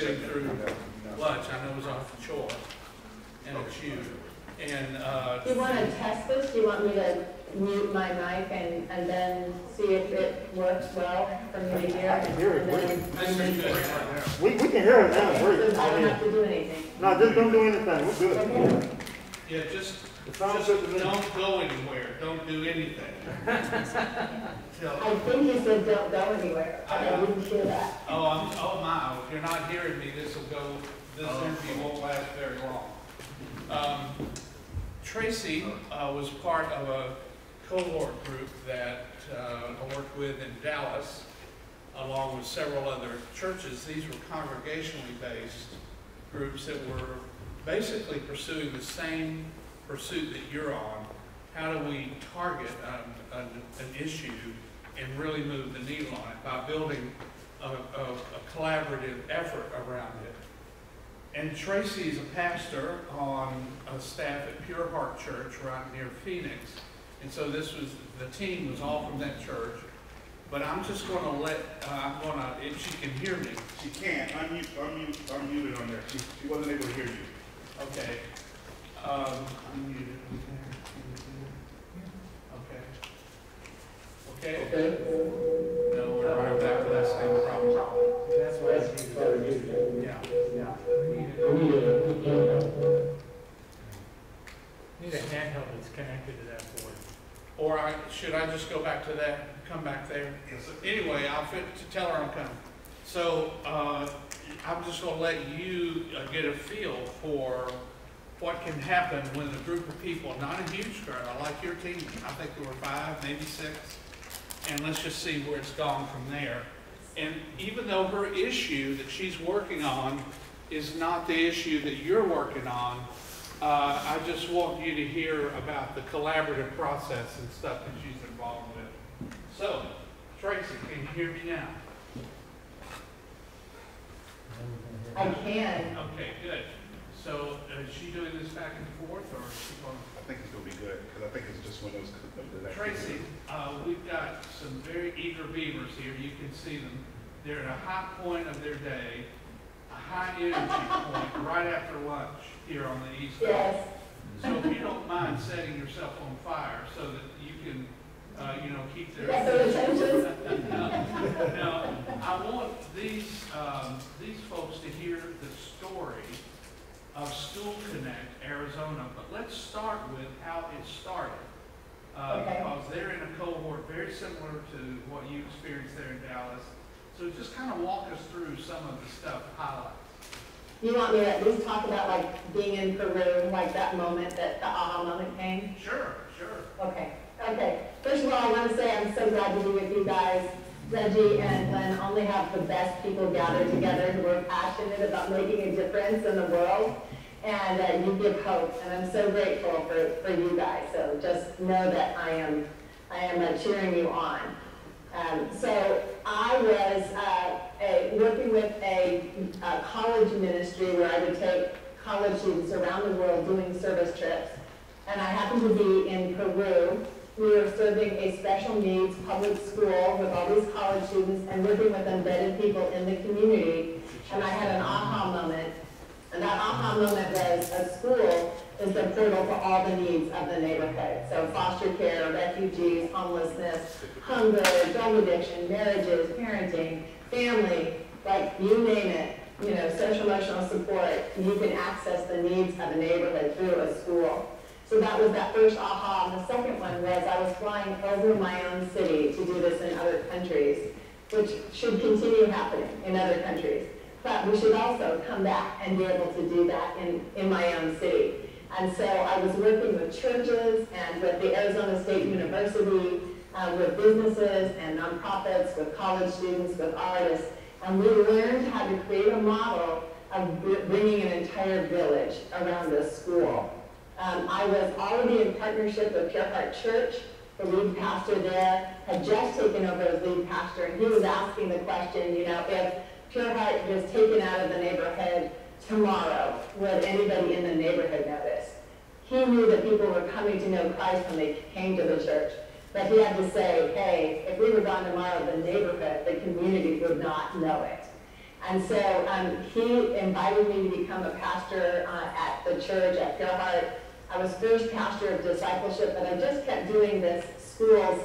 getting through lunch. I know it was off the chore, and it's you. And do you want to test this? Do you want me to mute my mic and then see if it works well for me to hear? I can hear it. We can hear it now. Okay, so I don't have to do anything. No, just don't do anything. We're good. Okay. yeah, just Sounds don't good to me. go anywhere. Don't do anything. Till, I think you said don't go anywhere. I didn't hear that. oh my! If you're not hearing me, this interview won't last very long. Tracy was part of a cohort group that I worked with in Dallas, along with several other churches. These were congregationally based groups that were basically pursuing the same pursuit that you're on. How do we target an issue and really move the needle on it by building a collaborative effort around it? And Tracy is a pastor on a staff at Pure Heart Church right near Phoenix. And so the team was all from that church. But I'm just going to if she can hear me. She can. Unmuted on there. She wasn't able to hear you. Okay. Unmuted. Okay. Okay. No, we're right back to that same problem. That's why it's muted. Yeah. Need a handheld that's connected to that board. Or should I just go back to that, come back there? Yes. Anyway, I'll fit to tell her I'm coming. So I'm just going to let you get a feel for what can happen when a group of people, not a huge crowd, like your team, I think there were 5, maybe 6, and let's just see where it's gone from there. And even though her issue that she's working on is not the issue that you're working on, I just want you to hear about the collaborative process and stuff that she's involved with. So, Tracy, can you hear me now? I can. Okay, good. So, is she doing this back and forth, or is she going? I think it's going to be good, because I think it's just one of those. Tracy, we've got some very eager beavers here. You can see them. They're at a high point of their day, a high energy point right after lunch here on the East Coast. Yes. So if you don't mind setting yourself on fire so that you can, keep their attention. Now, I want these folks to hear the story of School Connect Arizona, but let's start with how it started. Because they're in a cohort very similar to what you experienced there in Dallas. So just kind of walk us through some of the stuff, highlights. You want me to at least talk about like being in Peru, like that moment, that the aha moment came? Sure. Okay. First of all, I want to say I'm so glad to be with you guys. Reggie and Glenn only have the best people gathered together who are passionate about making a difference in the world. And you give hope, and I'm so grateful for you guys. So just know that I am cheering you on. So I was working with a college ministry where I would take college students around the world doing service trips. And I happened to be in Peru. We were serving a special needs public school with all these college students and working with embedded people in the community. And I had an aha moment. And that aha moment was a school is the portal for all the needs of the neighborhood. So foster care, refugees, homelessness, hunger, drug addiction, marriages, parenting, family, like you name it, social emotional support. You can access the needs of the neighborhood through a school. So that was that first aha. And the second one was I was flying over my own city to do this in other countries, which should continue happening in other countries. But we should also come back and be able to do that in my own city. And so I was working with churches and with the Arizona State University, with businesses and nonprofits, with college students, with artists. And we learned how to create a model of bringing an entire village around this school. I was already in partnership with Pure Heart Church. The lead pastor there had just taken over as lead pastor, and he was asking the question, if Pure Heart was taken out of the neighborhood tomorrow, would anybody in the neighborhood notice? He knew that people were coming to know Christ when they came to the church. But he had to say, hey, if we were gone tomorrow, the neighborhood, the community would not know it. And so he invited me to become a pastor at the church at Pure Heart. I was first pastor of discipleship, but I just kept doing this schools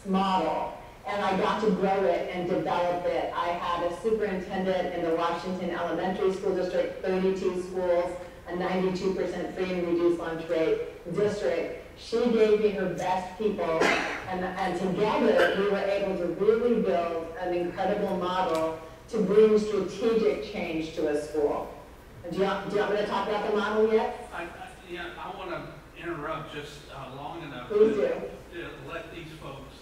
model. And I got to grow it and develop it. I had a superintendent in the Washington Elementary School District, 32 schools, a 92% free and reduced lunch rate district. She gave me her best people, and together we were able to really build an incredible model to bring strategic change to a school. Do you want me to talk about the model yet? I want to interrupt just long enough Please do. to let these folks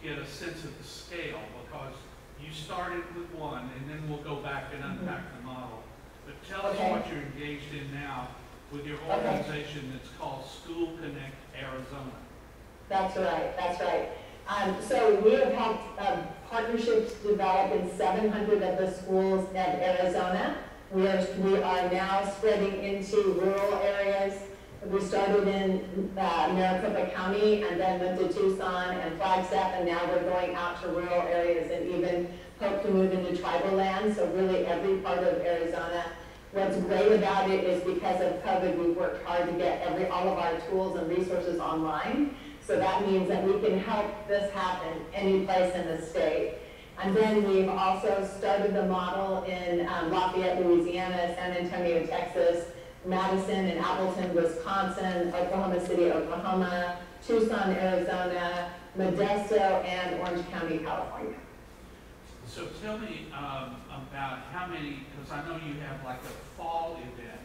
get a sense of the scale, because you started with one, and then we'll go back and unpack the model. But tell us what you're engaged in now with your organization that's called School Connect Arizona. That's right, that's right. So we have helped partnerships develop in 700 of the schools of Arizona. We are now spreading into rural areas. We started in Maricopa County and then went to Tucson and Flagstaff, and now we're going out to rural areas and even hope to move into tribal land, so really every part of Arizona. What's great about it is because of COVID, we've worked hard to get all of our tools and resources online. So that means that we can help this happen any place in the state. And then we've also started the model in Lafayette, Louisiana, San Antonio, Texas, Madison and Appleton, Wisconsin, Oklahoma City, Oklahoma, Tucson, Arizona, Modesto, and Orange County, California. So tell me about how many, because I know you have like a fall event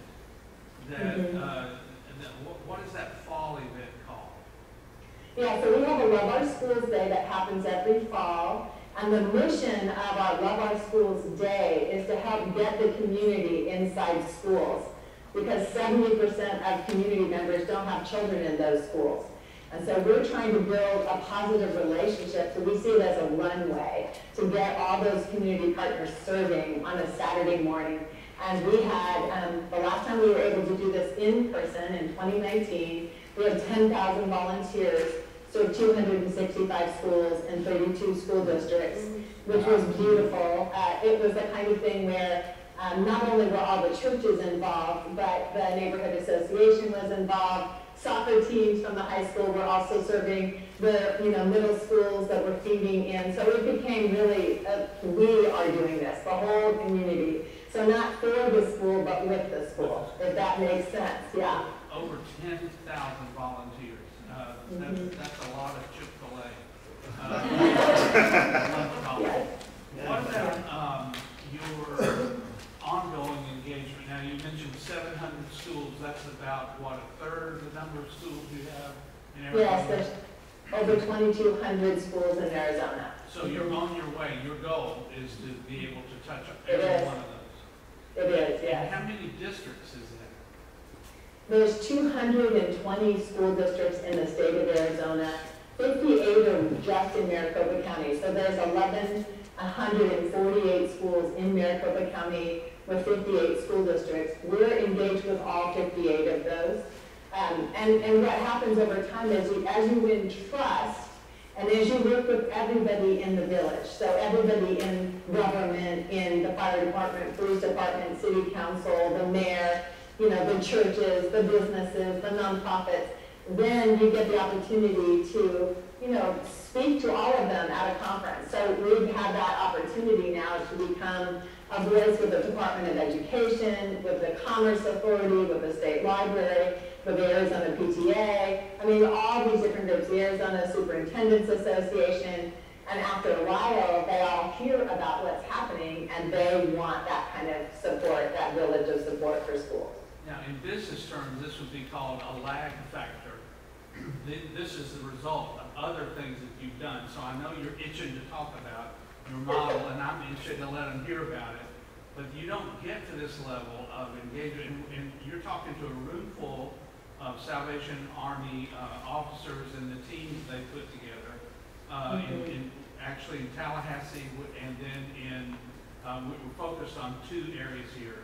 that, what is that fall event called? Yeah, so we have a Love Our Schools Day that happens every fall. And the mission of our Love Our Schools Day is to help get the community inside schools, because 70% of community members don't have children in those schools. And so we're trying to build a positive relationship, so we see it as a runway to get all those community partners serving on a Saturday morning. And we had, the last time we were able to do this in person in 2019, we had 10,000 volunteers, so 265 schools and 32 school districts, which was beautiful. It was the kind of thing where not only were all the churches involved, but the neighborhood association was involved. Soccer teams from the high school were also serving the middle schools that were feeding in. So it became really, we are doing this, the whole community. So not for the school, but with the school, if that makes sense, yeah. Over 10,000 volunteers. That's a lot of Chick-fil-A. What about your ongoing engagement? Now, you mentioned 700 schools. That's about, what, a third of the number of schools you have in Arizona? Yes, there's over 2,200 schools in Arizona. So you're on your way. Your goal is to be able to touch It every is. one of those. It is, And yes. how many districts is that? There's 220 school districts in the state of Arizona. 58 are just in Maricopa County. So there's 1,148 schools in Maricopa County with 58 school districts. We're engaged with all 58 of those. And what happens over time is as you win trust, and as you work with everybody in the village, so everybody in government, in the fire department, police department, city council, the mayor, the churches, the businesses, the nonprofits, then you get the opportunity to, speak to all of them at a conference. So we've had that opportunity now to become a voice with the Department of Education, with the Commerce Authority, with the State Library, with the Arizona PTA. I mean, all these different groups, the Arizona Superintendents Association. And after a while, they all hear about what's happening, and they want that kind of support, that village of support for schools. Now, in business terms, this would be called a lag factor. This is the result of other things that you've done. So I know you're itching to talk about your model, and I'm itching to let them hear about it. But you don't get to this level of engagement, and you're talking to a room full of Salvation Army officers and the teams they put together, actually in Tallahassee, and then we're focused on two areas here,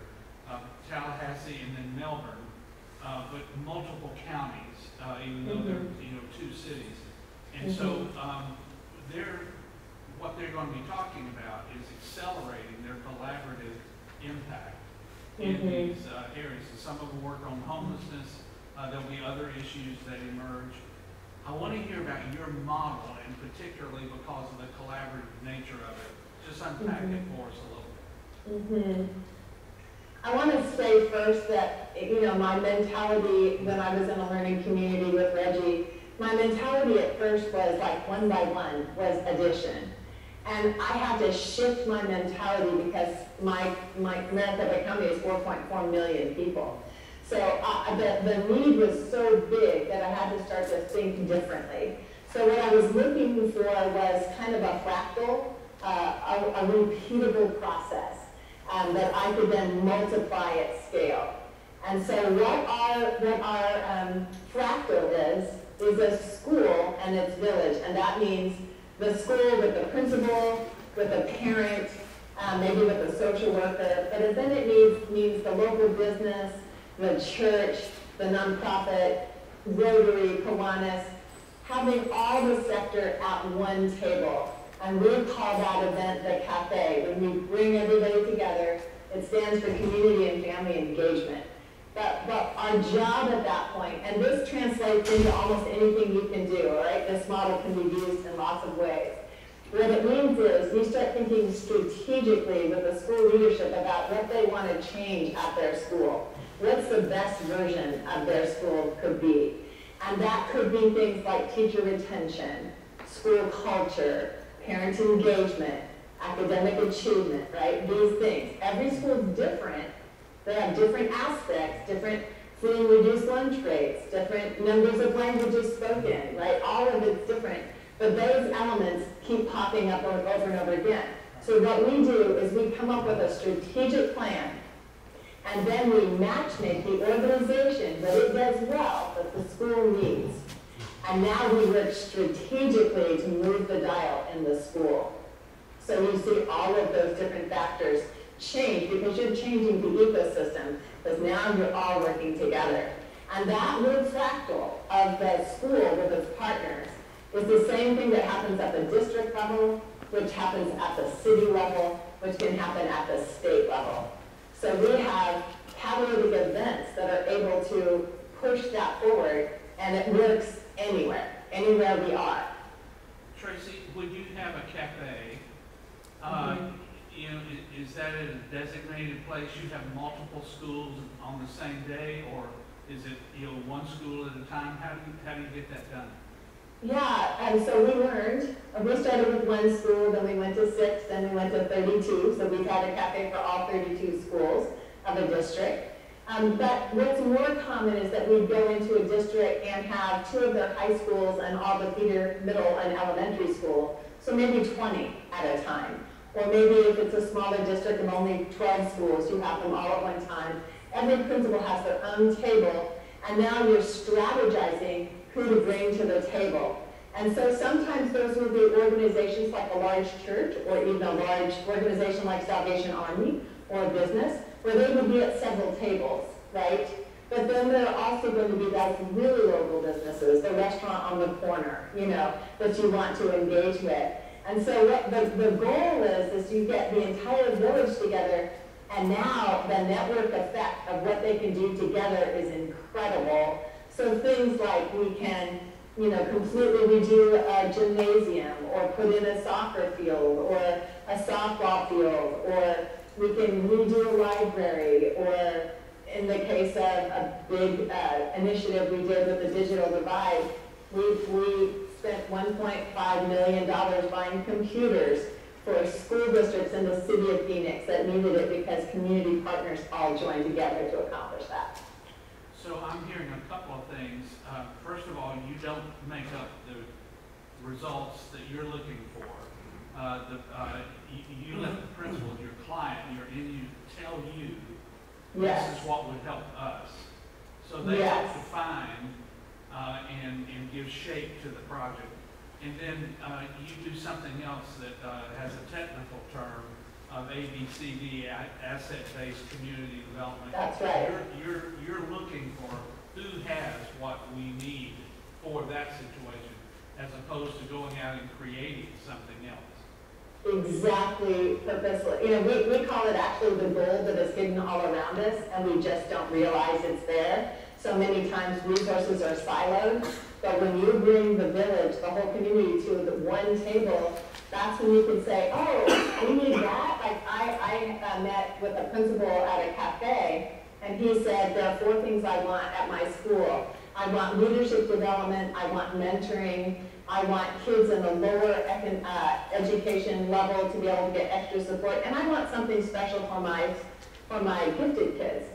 Tallahassee and then Melbourne, but multiple counties, even though they're two cities. And so what they're going to be talking about is accelerating their collaborative impact in these areas. And some of them work on homelessness. There'll be other issues that emerge. I want to hear about your model, and particularly because of the collaborative nature of it. Just unpack it for us a little bit. I want to say first that, you know, my mentality when I was in a learning community with Reggie, my mentality at first was like one by one was addition. And I had to shift my mentality because my Maricopa County is 4.4 million people. So the need was so big that I had to start to think differently. So what I was looking for was kind of a fractal, a repeatable process that I could then multiply at scale. And so what our fractal is a school and its village, and that means the school with the principal, with a parent, maybe with a social worker, but then it means the local business, the church, the nonprofit, Rotary, Kiwanis, having all the sector at one table. And we call that event the cafe. When we bring everybody together, it stands for community and family engagement. But our job at that point, and this translates into almost anything you can do, all right? This model can be used in lots of ways. What it means is we start thinking strategically with the school leadership about what they want to change at their school. What's the best version of their school could be? And that could be things like teacher retention, school culture, parent engagement, academic achievement, right? These things. Every school is different. They have different aspects, different free and reduced lunch rates, different numbers of languages spoken, right? All of it's different. But those elements keep popping up over and over again. So what we do is we come up with a strategic plan, and then we matchmake the organization that it does well, that the school needs. And now we work strategically to move the dial in the school. So you see all of those different factors change because you're changing the ecosystem, because now you're all working together. And that little fractal of the school with its partners is the same thing that happens at the district level, which happens at the city level, which can happen at the state level. So we have catalytic events that are able to push that forward, and it works anywhere we are. Tracy, would you have a cafe? You know, is that at a designated place? You have multiple schools on the same day, or is it, you know, one school at a time? How do you get that done? Yeah, and so we started with one school, then we went to 6, then we went to 32, so we've had a cafe for all 32 schools of a district. But what's more common is that we go into a district and have 2 of their high schools and all the feeder middle and elementary school, so maybe 20 at a time. Or maybe if it's a smaller district of only 12 schools, you have them all at one time. Every principal has their own table, and now you're strategizing who to bring to the table. And so sometimes those will be organizations like a large church, or even a large organization like Salvation Army, or a business, where they would be at several tables, right? But then there are also going to be like really local businesses, the restaurant on the corner, you know, that you want to engage with. And so what the goal is you get the entire village together, and now the network effect of what they can do together is incredible. So things like we can, you know, completely redo a gymnasium, or put in a soccer field, or a softball field, or we can redo a library, or in the case of a big initiative we did with the digital divide, we spent $1.5 million buying computers for school districts in the city of Phoenix that needed it because community partners all joined together to accomplish that. So I'm hearing a couple of things. First of all, you don't make up the results that you're looking for. You let the principal, your client, tell you Yes. this is what would help us. So they Yes. help define and give shape to the project. And then you do something else that has a technical term of ABCD, asset-based community development. That's right. You're looking for who has what we need for that situation, as opposed to going out and creating something else. exactly purposely. You know, we call it actually the gold that is hidden all around us, and we just don't realize it's there. So many times resources are siloed, but when you bring the village, the whole community to the one table, that's when you can say, oh, we need that. Like I met with a principal at a cafe, and he said, there are 4 things I want at my school. I want leadership development, I want mentoring, I want kids in the lower education level to be able to get extra support, and I want something special for my gifted kids.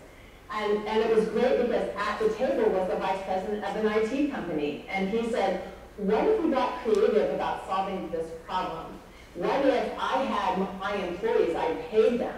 And it was great because at the table was the vice president of an IT company, and he said, what if we got creative about solving this problem? What if I had my employees, I paid them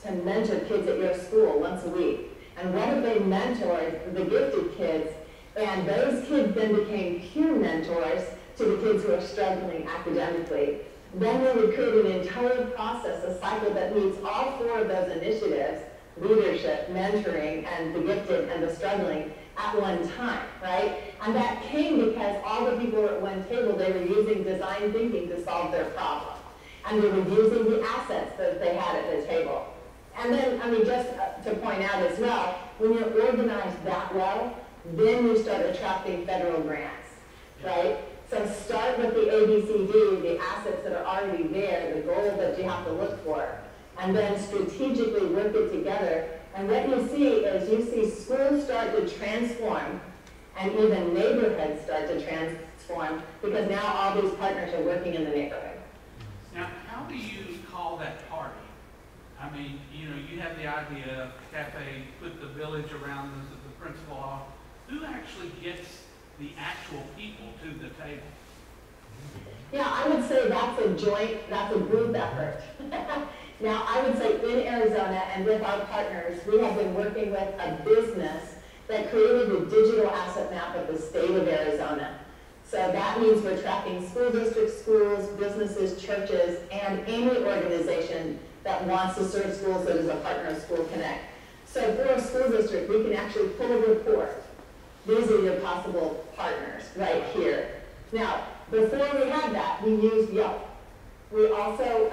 to mentor kids at your school once a week? And what if they mentored the gifted kids, and those kids then became peer mentors to the kids who are struggling academically? Then we would create an entire process, a cycle that meets all 4 of those initiatives, leadership, mentoring, and the gifted and the struggling at one time, right? And that came because all the people at one table, they were using design thinking to solve their problem. And they were using the assets that they had at the table. And then, I mean, just to point out as well, when you're organized that well, then you start attracting federal grants, right? So start with the ABCD, the assets that are already there, the goal that you have to look for, and then strategically work it together. And what you see is you see schools start to transform, and even neighborhoods start to transform, because now all these partners are working in the neighborhood. Now, how do you call that party? I mean, you know, you have the idea of cafe, put the village around the principal office. Who actually gets the actual people to the table? Yeah, I would say that's a group effort. Now, I would say in Arizona and with our partners, we have been working with a business that created a digital asset map of the state of Arizona. So that means we're tracking school districts, schools, businesses, churches, and any organization that wants to serve schools that is a partner of School Connect. So for a school district, we can actually pull a report. These are your possible partners right here. Now, before we had that, we used Yelp. We also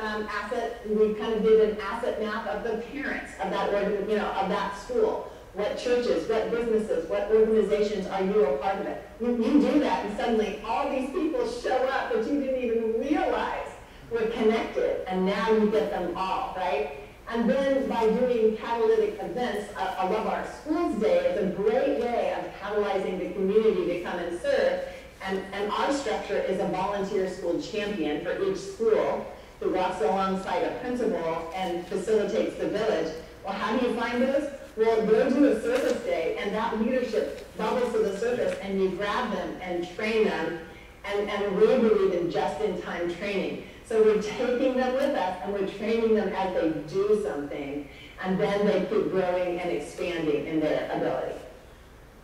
we kind of did an asset map of the parents of that of that school. What churches, what businesses, what organizations are you a part of it? You do that, and suddenly all these people show up that you didn't even realize were connected, and now you get them all, right? And then by doing catalytic events, I love our schools day. It's a great way of catalyzing the community to come and serve. And our structure is a volunteer school champion for each school who walks alongside a principal and facilitates the village. Well, how do you find those? Well, go do a service day, and that leadership bubbles to the surface, and you grab them and train them, and we believe in just-in-time training. So we're taking them with us, and we're training them as they do something, and then they keep growing and expanding in their ability.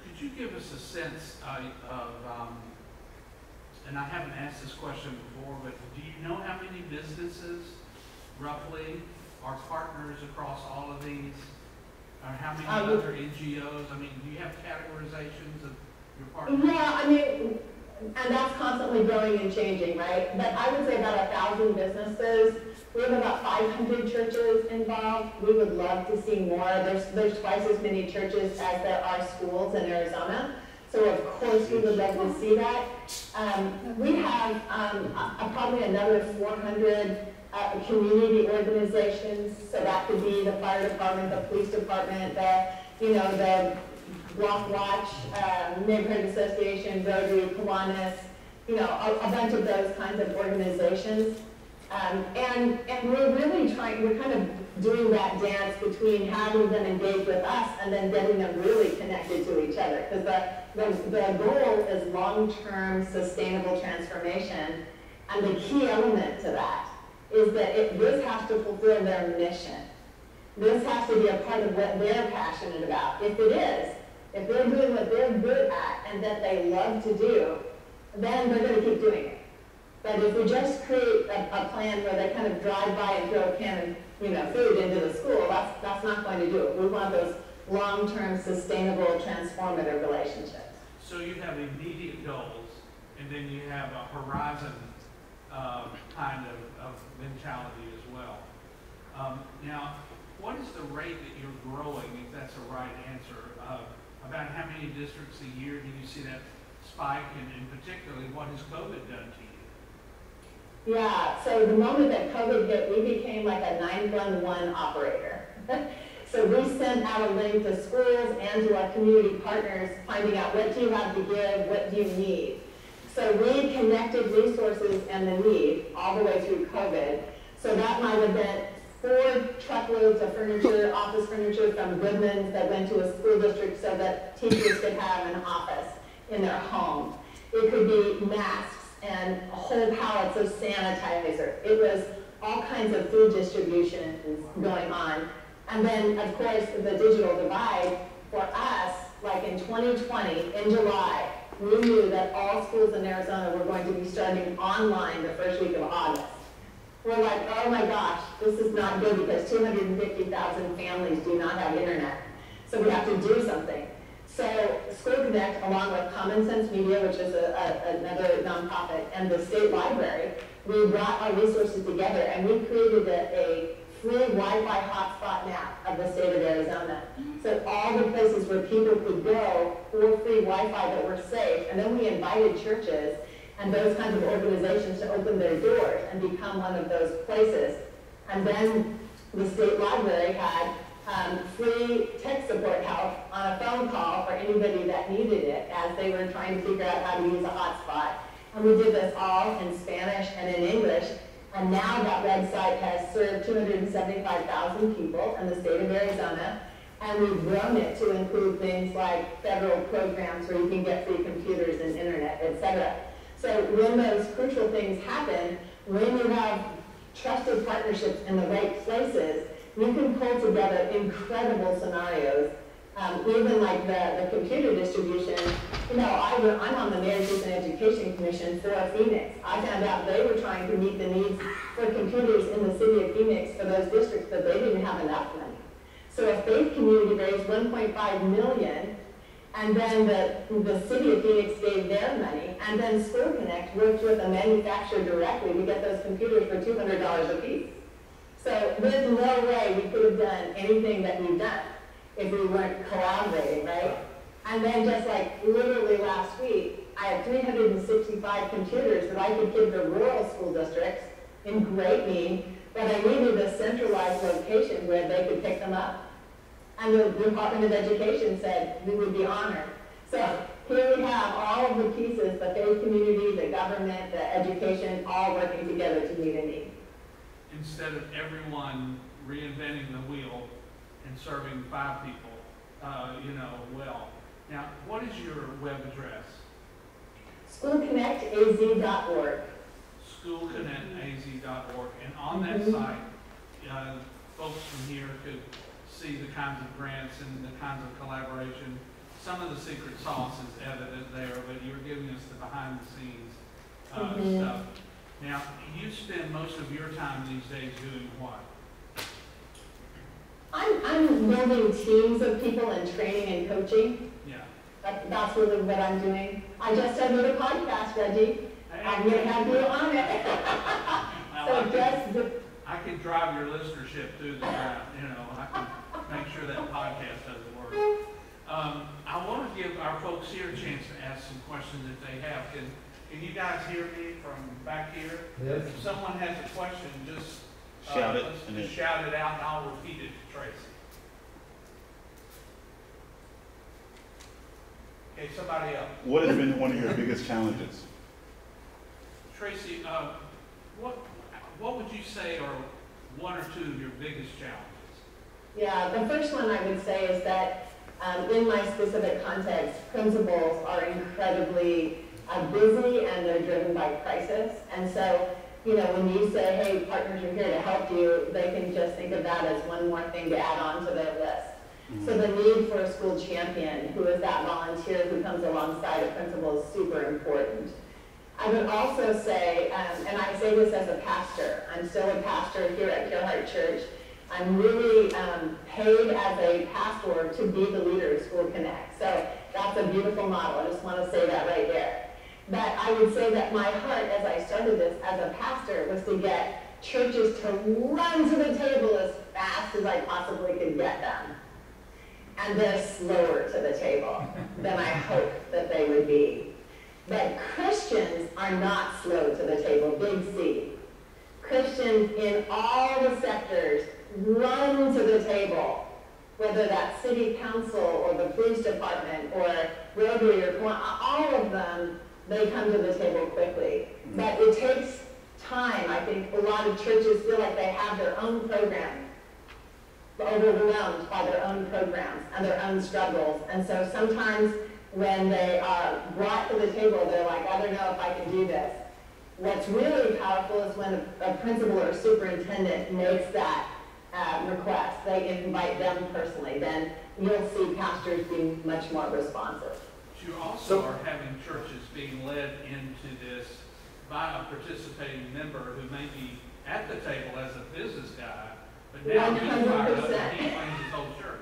Could you give us a sense of and I haven't asked this question before, but do you know how many businesses, roughly, are partners across all of these? Or how many other NGOs? I mean, do you have categorizations of your partners? Yeah, I mean, and that's constantly growing and changing, right? But I would say about 1,000 businesses. We have about 500 churches involved. We would love to see more. There's twice as many churches as there are schools in Arizona. So of course we would love to see that. We have probably another 400 community organizations. So that could be the fire department, the police department, the Block Watch, Neighborhood Association, Rotary, Kiwanis, a bunch of those kinds of organizations. And we're really we're kind of doing that dance between having them engage with us and then getting them really connected to each other. Because the goal is long-term sustainable transformation. And the key element to that is that this has to fulfill their mission. This has to be a part of what they're passionate about. If it is, if they're doing what they're good at and that they love to do, then they're going to keep doing it. But if we just create a plan where they kind of drive by and throw a can of food into the school, that's not going to do it. We want those long-term, sustainable, transformative relationships. So you have immediate goals, and then you have a horizon kind of mentality as well. Now, what is the rate that you're growing, if that's a right answer? About how many districts a year do you see that spike, and particularly what has COVID done to you? Yeah, so the moment that COVID hit, we became like a 911 operator. So we sent out a link to schools and to our community partners, finding out what do you have to give, what do you need. So we connected resources and the need all the way through COVID. So that might have been 4 truckloads of furniture, office furniture from Goodman's that went to a school district so that teachers could have an office in their home. It could be masks and whole pallets of sanitizer. It was all kinds of food distributions going on. And then, of course, the digital divide for us, like in 2020, in July, we knew that all schools in Arizona were going to be starting online the first week of August. We're like, oh my gosh, this is not good because 250,000 families do not have internet. So we have to do something. So School Connect, along with Common Sense Media, which is another nonprofit, and the state library, we brought our resources together and we created a free Wi-Fi hotspot map of the state of Arizona. So all the places where people could go for free Wi-Fi that were safe, and then we invited churches and those kinds of organizations to open their doors and become one of those places. And then the state library had free tech support help on a phone call for anybody that needed it as they were trying to figure out how to use a hotspot. And we did this all in Spanish and in English. And now that website has served 275,000 people in the state of Arizona. And we've grown it to include things like federal programs where you can get free computers and internet, et cetera. So when those crucial things happen, when you have trusted partnerships in the right places, you can pull together incredible scenarios. Even like the computer distribution, you know, I'm on the Marriage, Youth, and Education Commission for Phoenix. I found out they were trying to meet the needs for computers in the city of Phoenix for those districts, but they didn't have enough money. So a faith community raised $1.5 million, and then the city of Phoenix gave their money, and then School Connect worked with a manufacturer directly to get those computers for $200 a piece. So there's no way we could have done anything that we've done if we weren't collaborating, right? And then just like literally last week, I had 365 computers that I could give to rural school districts in great need, but I needed a centralized location where they could pick them up. And the Department of Education said we would be honored. So here we have all of the pieces, the faith community, the government, the education, all working together to meet a need. Instead of everyone reinventing the wheel and serving 5 people, well. Now, what is your web address? SchoolConnectAZ.org. SchoolConnectAZ.org. And on that site, folks from here could see the kinds of grants and the kinds of collaboration. Some of the secret sauce is evident there, but you're giving us the behind-the-scenes stuff. Now, you spend most of your time these days doing what? I'm building teams of people and training and coaching. Yeah. That's really what I'm doing. I just started a podcast, Reggie. I'm going to have you on it. I can drive your listenership through the ground. I can make sure that podcast doesn't work. I want to give our folks here a chance to ask some questions if they have. Can you guys hear me from back here? Yes. If someone has a question, just Shout it. Just shout it out and I'll repeat it to Tracy. Okay, somebody else. What has been one of your biggest challenges? Tracy, what would you say are 1 or 2 of your biggest challenges? Yeah, the first one I would say is that in my specific context, principals are incredibly busy and they're driven by crisis. And so, when you say, hey, partners are here to help you, they can just think of that as one more thing to add on to their list. So the need for a school champion, who is that volunteer who comes alongside a principal, is super important. I would also say, and I say this as a pastor, I'm still a pastor here at Pure Heart Church. I'm really paid as a pastor to be the leader of School Connect. So that's a beautiful model. I just want to say that right there. But I would say that my heart, as I started this as a pastor, was to get churches to run to the table as fast as I possibly could get them. And they're slower to the table than I hoped that they would be. But Christians are not slow to the table, big C. Christians in all the sectors run to the table, whether that's city council or the police department or Rotary or all of them, they come to the table quickly. But it takes time. I think a lot of churches feel like they have their own program, overwhelmed by their own programs and their own struggles. And so sometimes when they are brought to the table, they're like, I don't know if I can do this. What's really powerful is when a principal or a superintendent makes that request. They invite them personally. Then you'll see pastors being much more responsive. You also are having churches being led into this by a participating member who may be at the table as a business guy, but now he's fired up and he plans his whole church.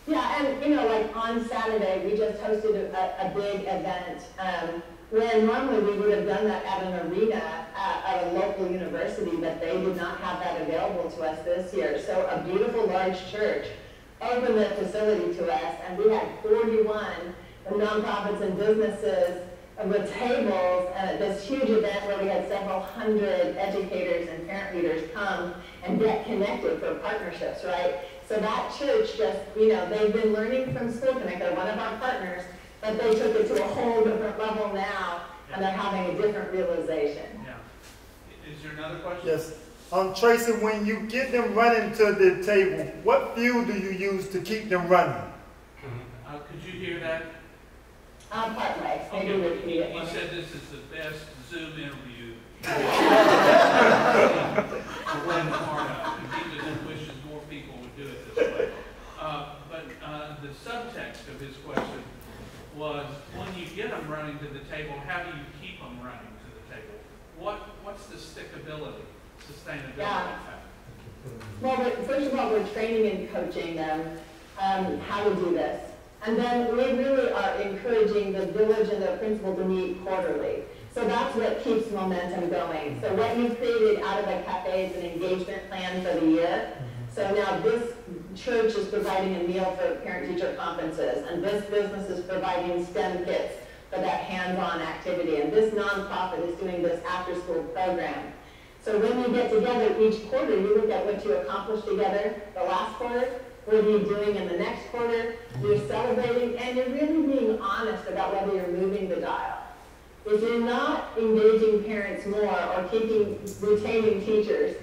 Yeah, and you know, like on Saturday, we just hosted a big event where normally we would have done that at an arena at a local university, but they did not have that available to us this year. So a beautiful large church opened their facility to us, and we had 41 nonprofits and businesses with tables at this huge event where we had several hundred educators and parent leaders come and get connected for partnerships, right? So that church just, you know, they've been learning from School Connect. They're one of our partners, but they took it to a whole different level now, and they're having a different realization. Yeah. Is there another question? Yes. Tracy, when you get them running to the table, what fuel do you use to keep them running? Could you hear that? Partway. Maybe repeat it. He said this is the best Zoom interview. One part of it. He just wishes more people would do it this way. But the subtext of his question was, when you get them running to the table, how do you keep them running to the table? What's the stickability, sustainability factor? Well, first of all, we're training and coaching them how to do this. And then we really are encouraging the village and the principal to meet quarterly. So that's what keeps momentum going. So what you've created out of the cafe is an engagement plan for the year. So now this church is providing a meal for parent-teacher conferences, and this business is providing STEM kits for that hands-on activity, and this nonprofit is doing this after-school program. So when you get together each quarter, you look at what you accomplished together the last quarter, what are you doing in the next quarter, you're celebrating, and you're really being honest about whether you're moving the dial. If you're not engaging parents more or retaining teachers,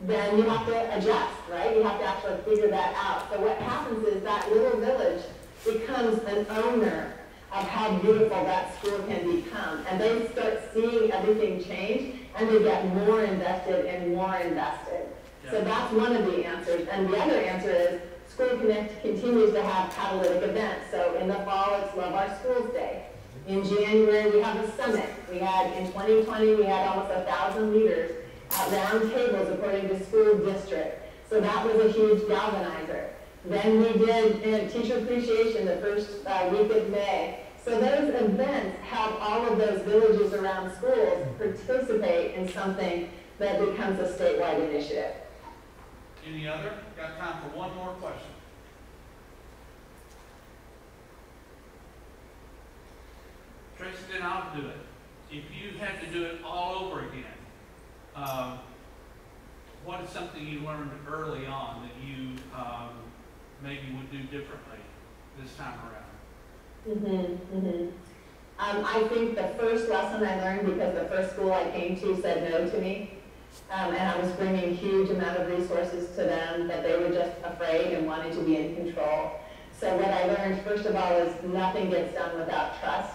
then you have to adjust, right? You have to actually figure that out. So what happens is that little village becomes an owner of how beautiful that school can become. And they start seeing everything change, and they get more invested and more invested. Yeah. So that's one of the answers. And the other answer is School Connect continues to have catalytic events. So in the fall, it's Love Our Schools Day. In January, we have a summit. In 2020, we had almost 1,000 leaders at round tables according to school district. So that was a huge galvanizer. Then we did Teacher Appreciation the first week of May. So those events help all of those villages around schools participate in something that becomes a statewide initiative. Any other? Got time for one more question. Tracy, then I'll do it. If you had to do it all over again, what is something you learned early on that you maybe would do differently this time around? I think the first lesson I learned, because the first school I came to said no to me, and I was bringing a huge amount of resources to them, that they were just afraid and wanted to be in control. So what I learned, first of all, is nothing gets done without trust.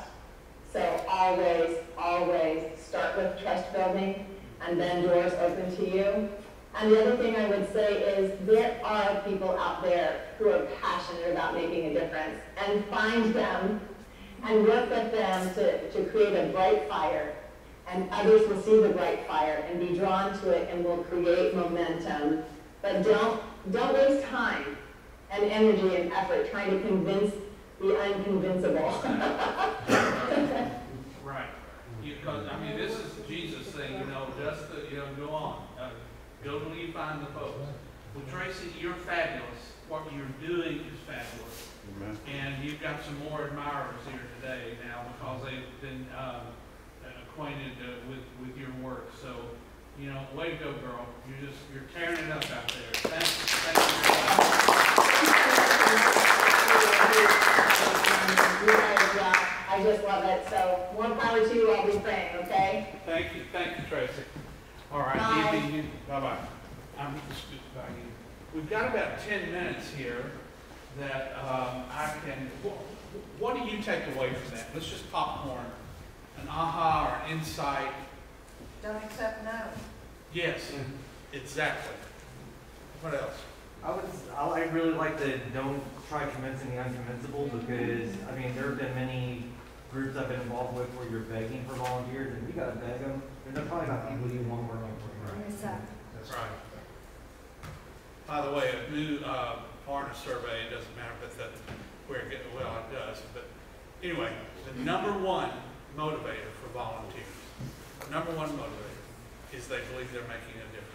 So always, always start with trust building, and then doors open to you. And the other thing I would say is there are people out there who are passionate about making a difference, and find them and work with them to create a bright fire. And others will see the bright fire and be drawn to it and will create momentum. But don't waste time and energy and effort trying to convince the unconvincible. Right. Because, I mean, this is Jesus saying, you know, just, go on. Go till you find the folks. Well, Tracy, you're fabulous. What you're doing is fabulous. Amen. And you've got some more admirers here today now because they've been acquainted with your work. So, way to go, girl. You're tearing it up out there. Thank You guys, I just love it. So more power to you. I'll be praying. Okay. you, Tracy. All right, Bye. Bye-bye. I'm just by you. We've got about 10 minutes here that I can. What do you take away from that? Let's just popcorn, an aha or an insight. Don't accept no. Yes, exactly. What else? I really like the don't try convincing the unconvincible, because I mean there have been many groups I've been involved with where you're begging for volunteers and you gotta beg them, and they're probably not people you want working for. That's right. By the way, a new partner survey, it doesn't matter if it's where it gets, well, it does, but anyway, the number one motivator for volunteers, number one motivator is they believe they're making a difference.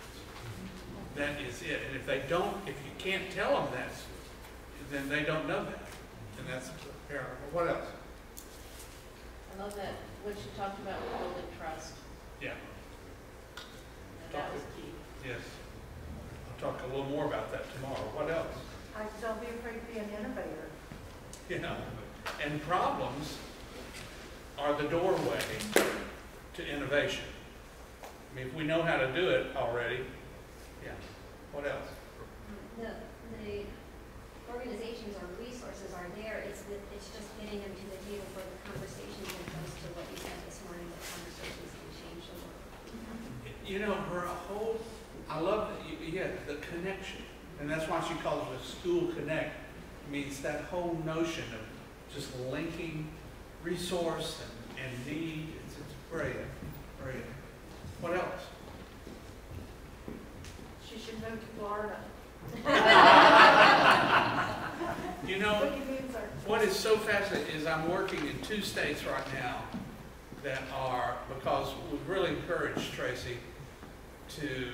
That is it. And if you can't tell them that, then they don't know that. And that's apparent. What else? I love that, what you talked about with building trust. Yeah. That was key. Yes. I'll talk a little more about that tomorrow. What else? Don't be afraid to be an innovator. And problems are the doorway to innovation. I mean, if we know how to do it already, yeah. What else? The organizations or resources are there. It's just getting them to the table for the conversations, as opposed to what you said this morning, that conversations can change the world. Her whole, I love the connection. And that's why she calls it a school connect. It means that whole notion of just linking resource and need. It's brilliant, brilliant. What else? She should move to Florida. What is so fascinating is I'm working in 2 states right now that are, because we've really encouraged Tracy to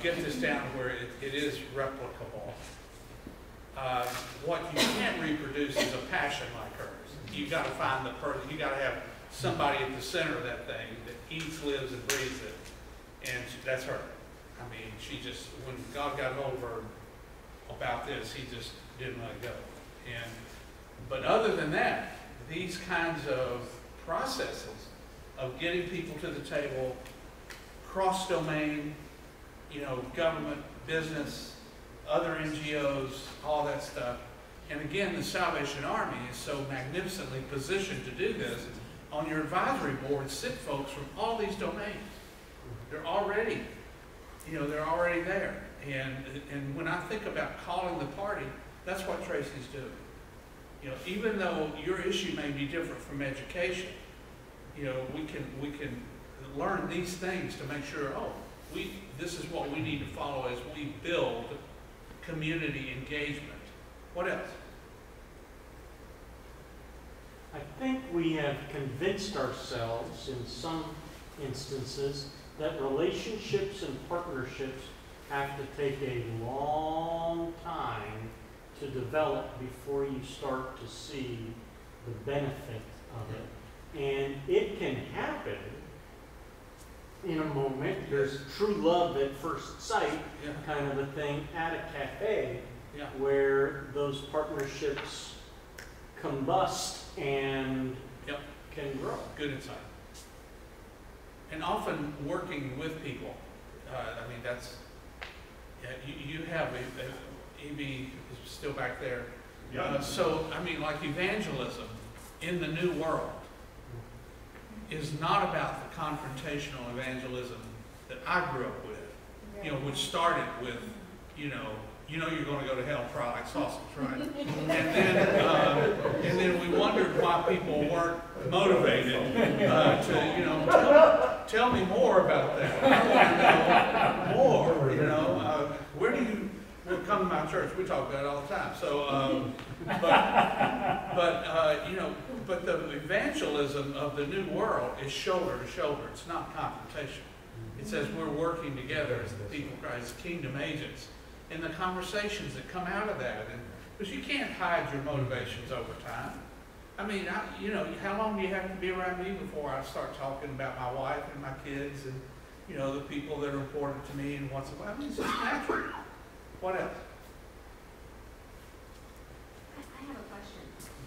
get this down where it is replicable. What you can't reproduce is a passion like hers. You've got to find the person, you got to have somebody at the center of that thing that eats, lives, and breathes it. And that's her. I mean, she just, when God got hold of her about this, he just didn't let it go. But other than that, these kinds of processes of getting people to the table, cross-domain, government, business, other NGOs, all that stuff. And again, the Salvation Army is so magnificently positioned to do this. On your advisory board sit folks from all these domains. They're already, they're already there. And when I think about calling the party, that's what Tracy's doing. Even though your issue may be different from education, we can learn these things to make sure, this is what we need to follow as we build community engagement. What else? I think we have convinced ourselves in some instances that relationships and partnerships have to take a long time to develop before you start to see the benefit of it. And it can happen in a moment. There's true love at first sight, kind of a thing at a cafe, where those partnerships combust and can grow. Good insight. And often working with people, I mean, that's, you have, E.B. is still back there. So, I mean, like evangelism in the new world is not about the confrontational evangelism that I grew up with, which started with, you're going to go to hell, try like sausage, right? And then we wondered why people weren't motivated to, tell me more about that. I want to know more, where do you, what come to my church, we talk about it all the time. So, you know, but the evangelism of the new world is shoulder to shoulder. It's not confrontation. It says we're working together as the people of Christ, kingdom agents. And the conversations that come out of that, because you can't hide your motivations over time. I mean, you know, how long do you have to be around me before I start talking about my wife and my kids and, you know, the people that are important to me and what's about? I mean, it's just natural. What else? I have a question.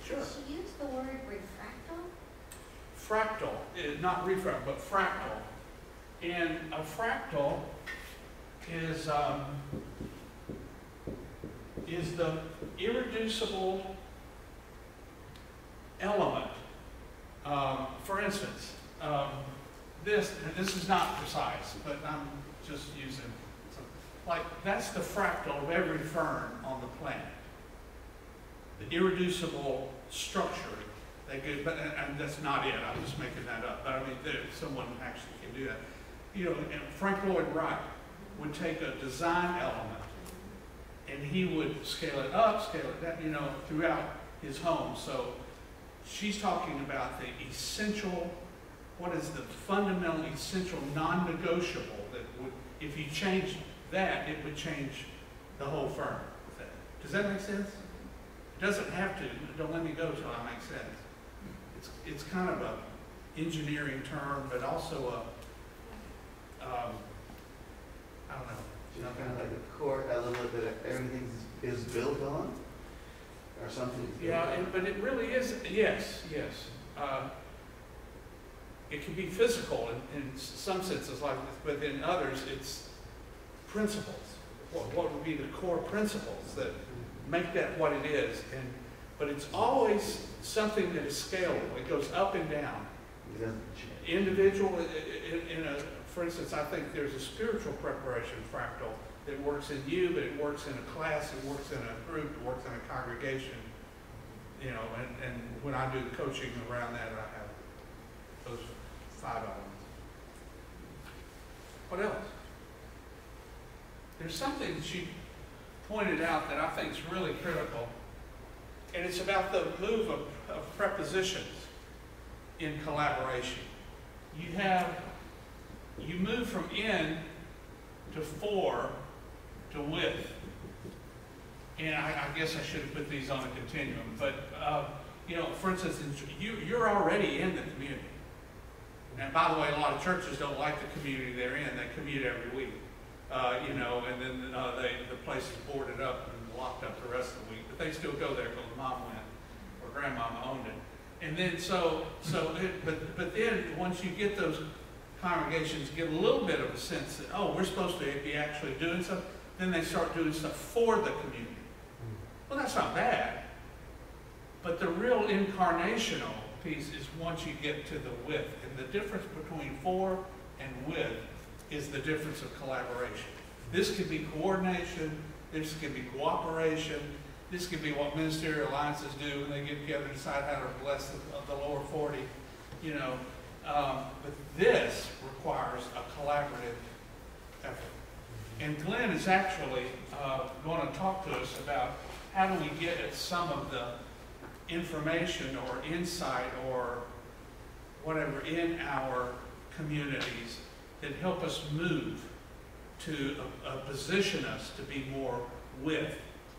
Sure. She used the word refractal? Fractal, not refractal, but fractal. And a fractal is the irreducible element. For instance, this is not precise, but I'm just using some, like that's the fractal of every fern on the planet. The irreducible structure. And that's not it. I'm just making that up. But I mean, someone actually can do that. You know, and Frank Lloyd Wright would take a design element and he would scale it up, scale it down, you know, throughout his home. So she's talking about the essential, what is the fundamental, essential, non-negotiable that would, if you change that, it would change the whole firm. Does that make sense? It doesn't have to. Don't let me go till I make sense. It's kind of a engineering term, but also a, I don't know. You know, kind of like a core element that everything is built on, or something. Yeah, but it really is. Yes. It can be physical in some senses, like this, but in others, it's principles. What would be the core principles that make that what it is? But it's always something that is scalable. It goes up and down. Individual, for instance, I think there's a spiritual preparation fractal that works in you, but it works in a class, it works in a group, it works in a congregation. You know, and when I do the coaching around that, I have those 5 elements. What else? There's something that she pointed out that I think is really critical, and it's about the move of prepositions in collaboration. You move from in to for to with. And I guess I should have put these on a continuum, but you know, for instance, you're already in the community. And by the way, a lot of churches don't like the community they're in. They commute every week, you know, and then the place is boarded up and locked up the rest of the week. But they still go there because mom went or grandmama owned it. And then but then once you get those congregations get a little bit of a sense that, oh, we're supposed to be actually doing something, then they start doing stuff for the community. Well, that's not bad. But the real incarnational piece is once you get to the with. And the difference between for and with is the difference of collaboration. This can be coordination, this can be cooperation, this can be what ministerial alliances do when they get together and decide how to bless the lower 40, you know. But this requires a collaborative effort. And Glenn is actually going to talk to us about how do we get at some of the information or insight or whatever in our communities that help us move to position us to be more with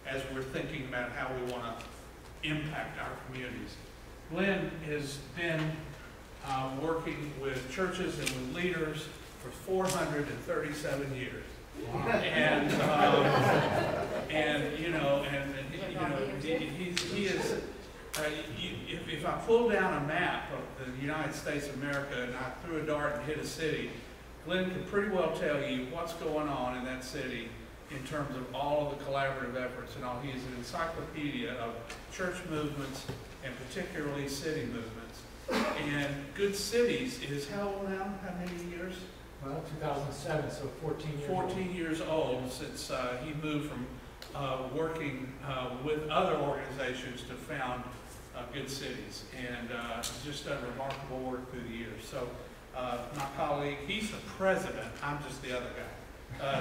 as we're thinking about how we want to impact our communities. Glenn has been working with churches and with leaders for 437 years. Wow. And you know, he is. If I pull down a map of the United States of America and I threw a dart and hit a city, Glenn could pretty well tell you what's going on in that city in terms of all of the collaborative efforts and all. He is an encyclopedia of church movements and particularly city movements. And Good Cities is how old now? How many years? Well, 2007, so 14 years 14 years old since he moved from working with other organizations to found Good Cities. And he's just done remarkable work through the years. So my colleague, he's the president. I'm just the other guy.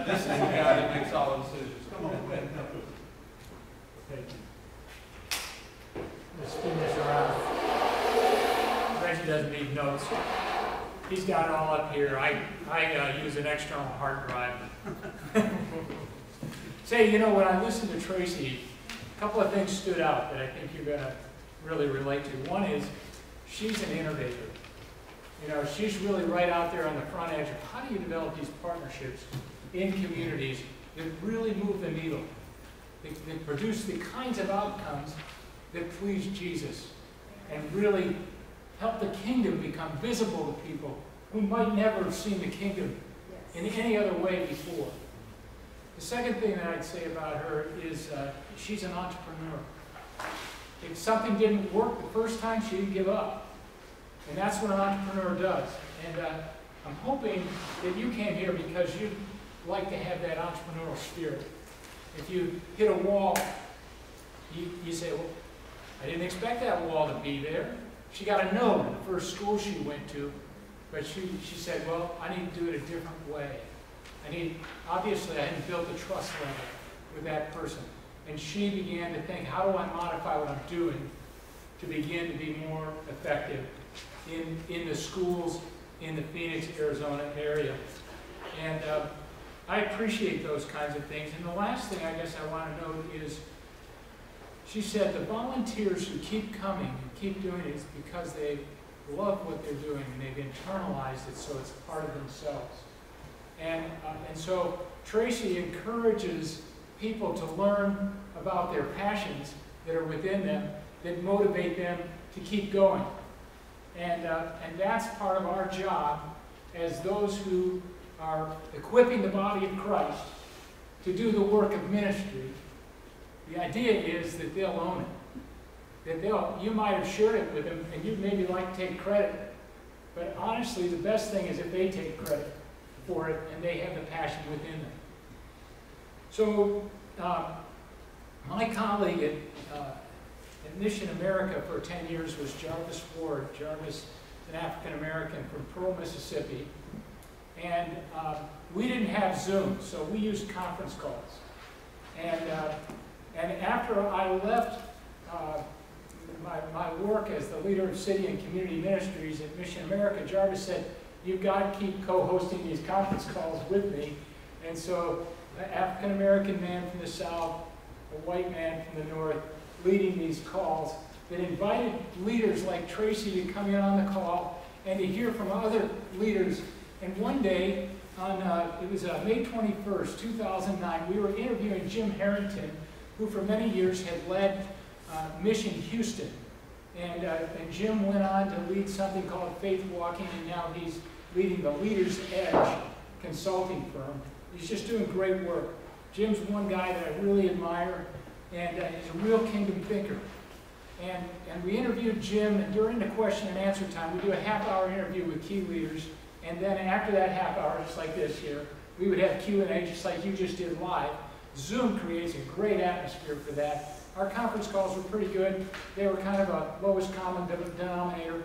This is the guy that makes all the decisions. Come on, man. Thank you. Let's spin this around. Reggie doesn't need notes. He's got it all up here. I use an external hard drive. Say, you know, when I listened to Tracy, a couple of things stood out that I think you're going to really relate to. One is she's an innovator. You know, she's really right out there on the front edge of how do you develop these partnerships in communities that really move the needle, that produce the kinds of outcomes that please Jesus and really help the kingdom become visible to people who might never have seen the kingdom in any other way before. The second thing that I'd say about her is she's an entrepreneur. If something didn't work the first time, she didn't give up. And that's what an entrepreneur does. And I'm hoping that you came here because you'd like to have that entrepreneurial spirit. If you hit a wall, you say, well, I didn't expect that wall to be there. She got a no in the first school she went to, but she said, well, I need to do it a different way. Obviously, I hadn't built a trust level with that person. And she began to think, how do I modify what I'm doing to begin to be more effective in the schools in the Phoenix, Arizona area. And I appreciate those kinds of things. And the last thing I guess I want to note is, she said the volunteers who keep coming and keep doing it is because they love what they're doing and they've internalized it so it's part of themselves. And so Tracy encourages people to learn about their passions that are within them, that motivate them to keep going. And that's part of our job as those who are equipping the body of Christ to do the work of ministry. The idea is that they'll own it. That you might have shared it with them and you'd maybe like to take credit. But honestly, the best thing is if they take credit for it and they have the passion within them. So my colleague at Mission America for 10 years was Jarvis Ward. Jarvis is an African American from Pearl, Mississippi. And we didn't have Zoom, so we used conference calls. And after I left my work as the leader of city and community ministries at Mission America, Jarvis said, you've got to keep co-hosting these conference calls with me. And so an African American man from the South, a white man from the North, leading these calls that invited leaders like Tracy to come in on the call and to hear from other leaders. And one day, it was May 21st, 2009, we were interviewing Jim Harrington, who for many years had led Mission Houston. And Jim went on to lead something called Faith Walking, and now he's leading the Leader's Edge consulting firm. He's just doing great work. Jim's one guy that I really admire, and he's a real kingdom thinker. And we interviewed Jim, and during the question and answer time, we do a half-hour interview with key leaders, and then after that half hour, just like this here, we would have Q&A just like you just did live. Zoom creates a great atmosphere for that. Our conference calls were pretty good. They were kind of a lowest common denominator.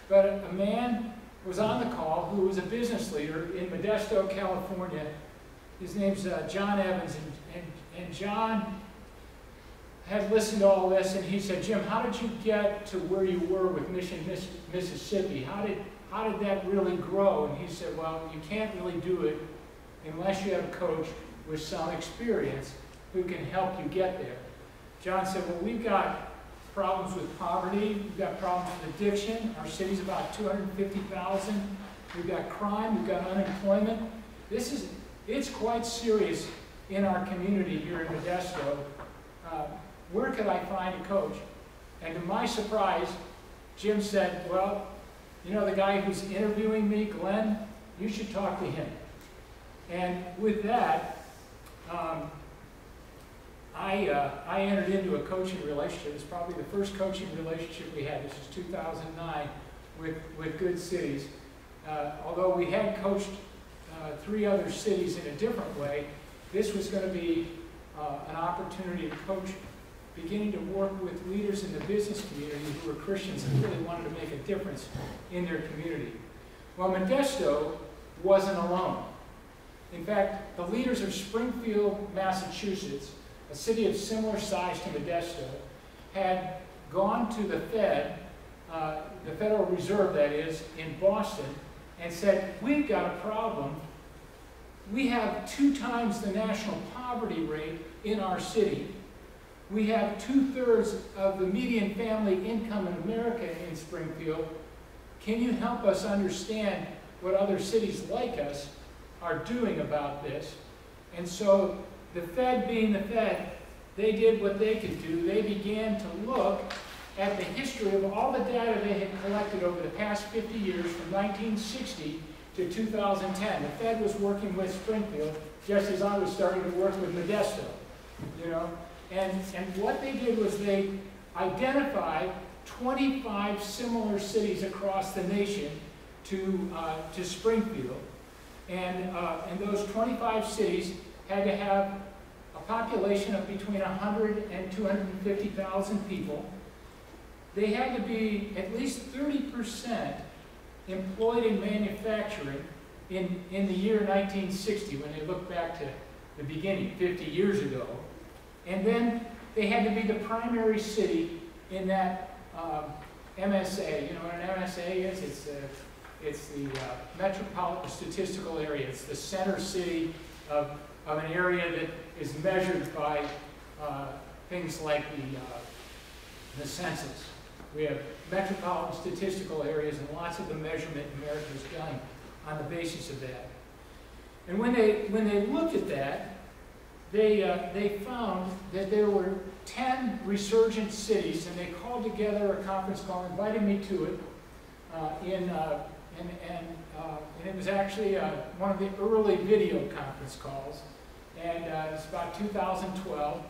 But a man was on the call who was a business leader in Modesto, California. His name's John Evans, and John had listened to all this, and he said, Jim, how did you get to where you were with Mission Mississippi? How did that really grow? And he said, well, you can't really do it unless you have a coach with some experience who can help you get there. John said, well, we've got problems with poverty, we've got problems with addiction, our city's about 250,000, we've got crime, we've got unemployment. It's quite serious in our community here in Modesto. Where could I find a coach? And to my surprise, Jim said, well, you know the guy who's interviewing me, Glenn, you should talk to him. And with that, I entered into a coaching relationship. It's probably the first coaching relationship we had. This is 2009 with Good Cities. Although we had coached 3 other cities in a different way, this was going to be an opportunity to coach, beginning to work with leaders in the business community who were Christians and really wanted to make a difference in their community. Well, Modesto wasn't alone. In fact, the leaders of Springfield, Massachusetts, a city of similar size to Modesto, had gone to the Federal Reserve, that is, in Boston, and said, we've got a problem. We have 2 times the national poverty rate in our city. We have 2/3 of the median family income in America in Springfield. Can you help us understand what other cities like us are doing about this? And so the Fed being the Fed, they did what they could do. They began to look at the history of all the data they had collected over the past 50 years from 1960 to 2010. The Fed was working with Springfield just as I was starting to work with Modesto, you know. And what they did was they identified 25 similar cities across the nation to Springfield. And those 25 cities had to have a population of between 100 and 250,000 people. They had to be at least 30% employed in manufacturing in the year 1960, when they look back to the beginning, 50 years ago. And then they had to be the primary city in that MSA. You know what an MSA is? It's the Metropolitan Statistical Area. It's the center city of an area that is measured by things like the census. We have metropolitan statistical areas, and lots of the measurement in America is done on the basis of that. And when they looked at that, they found that there were 10 resurgent cities, and they called together a conference call, invited me to it, and it was actually one of the early video conference calls, and it's about 2012,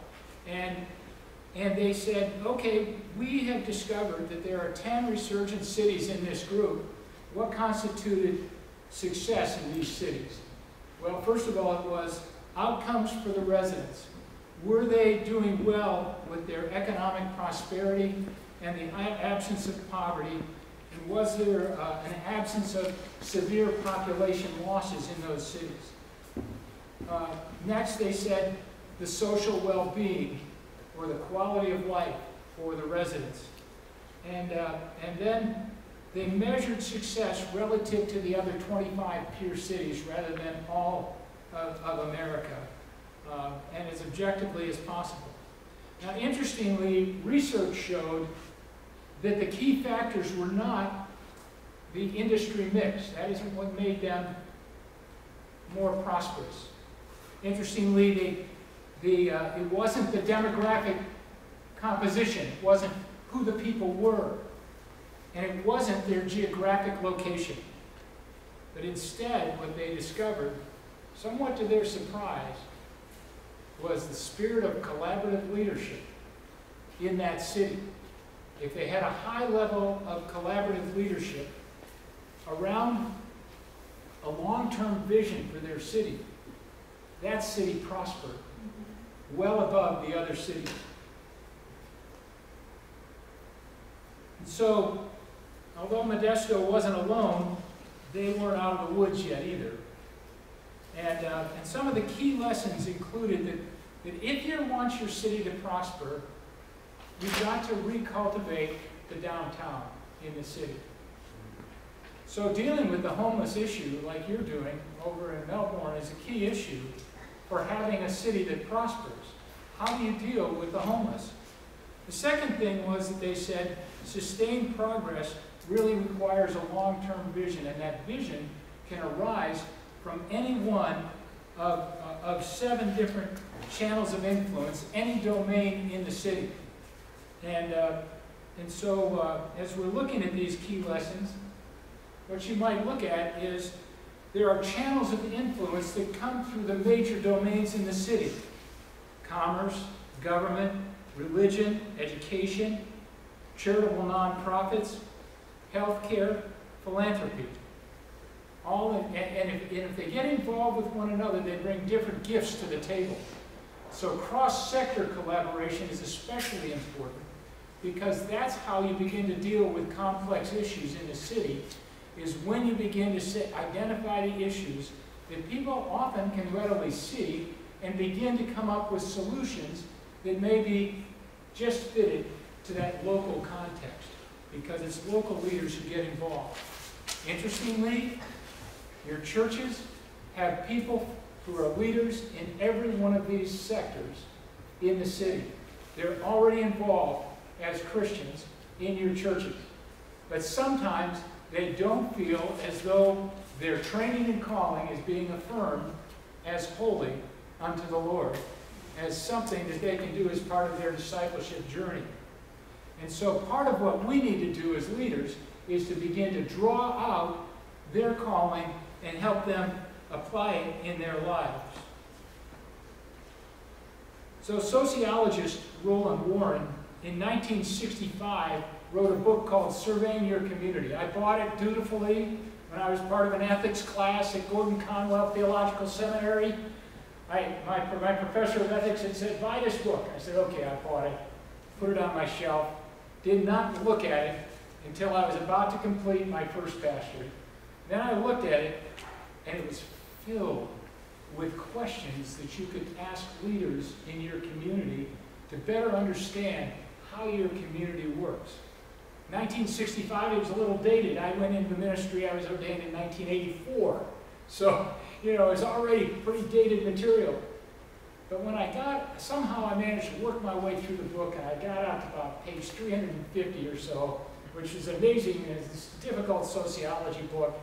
and they said, okay, we have discovered that there are 10 resurgent cities in this group. What constituted success in these cities? Well, first of all, it was outcomes for the residents. Were they doing well with their economic prosperity and the absence of poverty? And was there an absence of severe population losses in those cities? Next, they said the social well-being, or the quality of life for the residents. And then they measured success relative to the other 25 peer cities rather than all of America, and as objectively as possible. Now, interestingly, research showed that the key factors were not the industry mix. That isn't what made them more prosperous. Interestingly, it wasn't the demographic composition. It wasn't who the people were. And it wasn't their geographic location. But instead, what they discovered, somewhat to their surprise, was the spirit of collaborative leadership in that city. If they had a high level of collaborative leadership around a long-term vision for their city, that city prospered well above the other cities. And so, although Modesto wasn't alone, they weren't out of the woods yet either. And some of the key lessons included that if you want your city to prosper, you've got to recultivate the downtown in the city. So dealing with the homeless issue, like you're doing over in Melbourne, is a key issue for having a city that prospers. How do you deal with the homeless? The second thing was that they said sustained progress really requires a long-term vision, and that vision can arise from any one of 7 different channels of influence, any domain in the city. And so as we're looking at these key lessons, what you might look at is there are channels of influence that come through the major domains in the city: commerce, government, religion, education, charitable nonprofits, healthcare, philanthropy. And if they get involved with one another, they bring different gifts to the table. So cross-sector collaboration is especially important, because that's how you begin to deal with complex issues in the city, is when you begin to identify the issues that people often can readily see and begin to come up with solutions that may be just fitted to that local context, because it's local leaders who get involved. Interestingly, your churches have people who are leaders in every one of these sectors in the city. They're already involved as Christians in your churches. But sometimes they don't feel as though their training and calling is being affirmed as holy unto the Lord, as something that they can do as part of their discipleship journey. And so part of what we need to do as leaders is to begin to draw out their calling and help them apply it in their lives. So sociologist Roland Warren, in 1965, wrote a book called Surveying Your Community. I bought it dutifully when I was part of an ethics class at Gordon Conwell Theological Seminary. My professor of ethics had said, buy this book. I said, okay, I bought it, put it on my shelf, did not look at it until I was about to complete my first pastorate. Then I looked at it, and it was filled with questions that you could ask leaders in your community to better understand how your community works. 1965, it was a little dated. I went into ministry, I was ordained in 1984. So, it was already pretty dated material. But when somehow I managed to work my way through the book, and I got out to about page 350 or so, which is amazing. It's a difficult sociology book.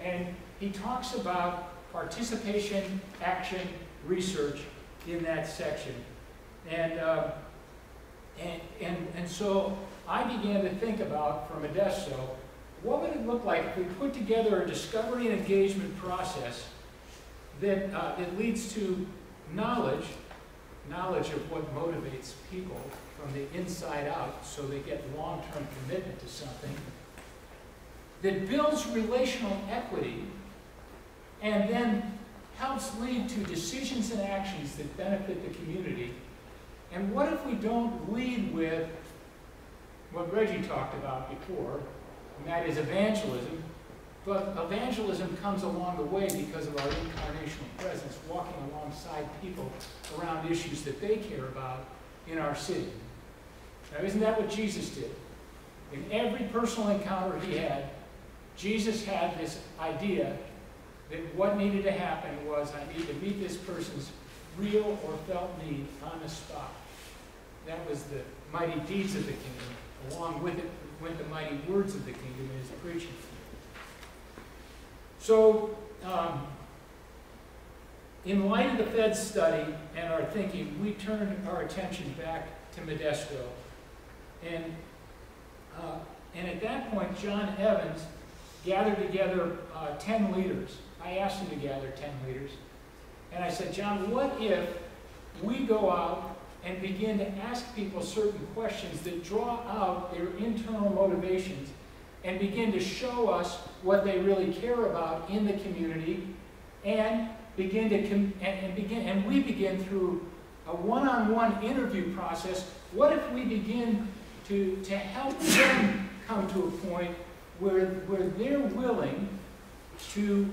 And he talks about participation, action, research in that section. And so I began to think about, for Modesto, what would it look like if we put together a discovery and engagement process that leads to knowledge of what motivates people from the inside out so they get long-term commitment to something, that builds relational equity and then helps lead to decisions and actions that benefit the community. And what if we don't lead with what Reggie talked about before, and that is evangelism, but evangelism comes along the way because of our incarnational presence, walking alongside people around issues that they care about in our city. Now, isn't that what Jesus did? In every personal encounter he had, Jesus had this idea that what needed to happen was, I need to meet this person's real or felt need on the spot. That was the mighty deeds of the kingdom. Along with it went the mighty words of the kingdom in his preaching. So, in light of the Fed study and our thinking, we turned our attention back to Modesto. And at that point, John Evans gathered together 10 leaders. I asked him to gather 10 leaders. And I said, John, what if we go out and begin to ask people certain questions that draw out their internal motivations and begin to show us what they really care about in the community, and we begin through a one-on-one interview process. What if we begin to help them come to a point where they're willing to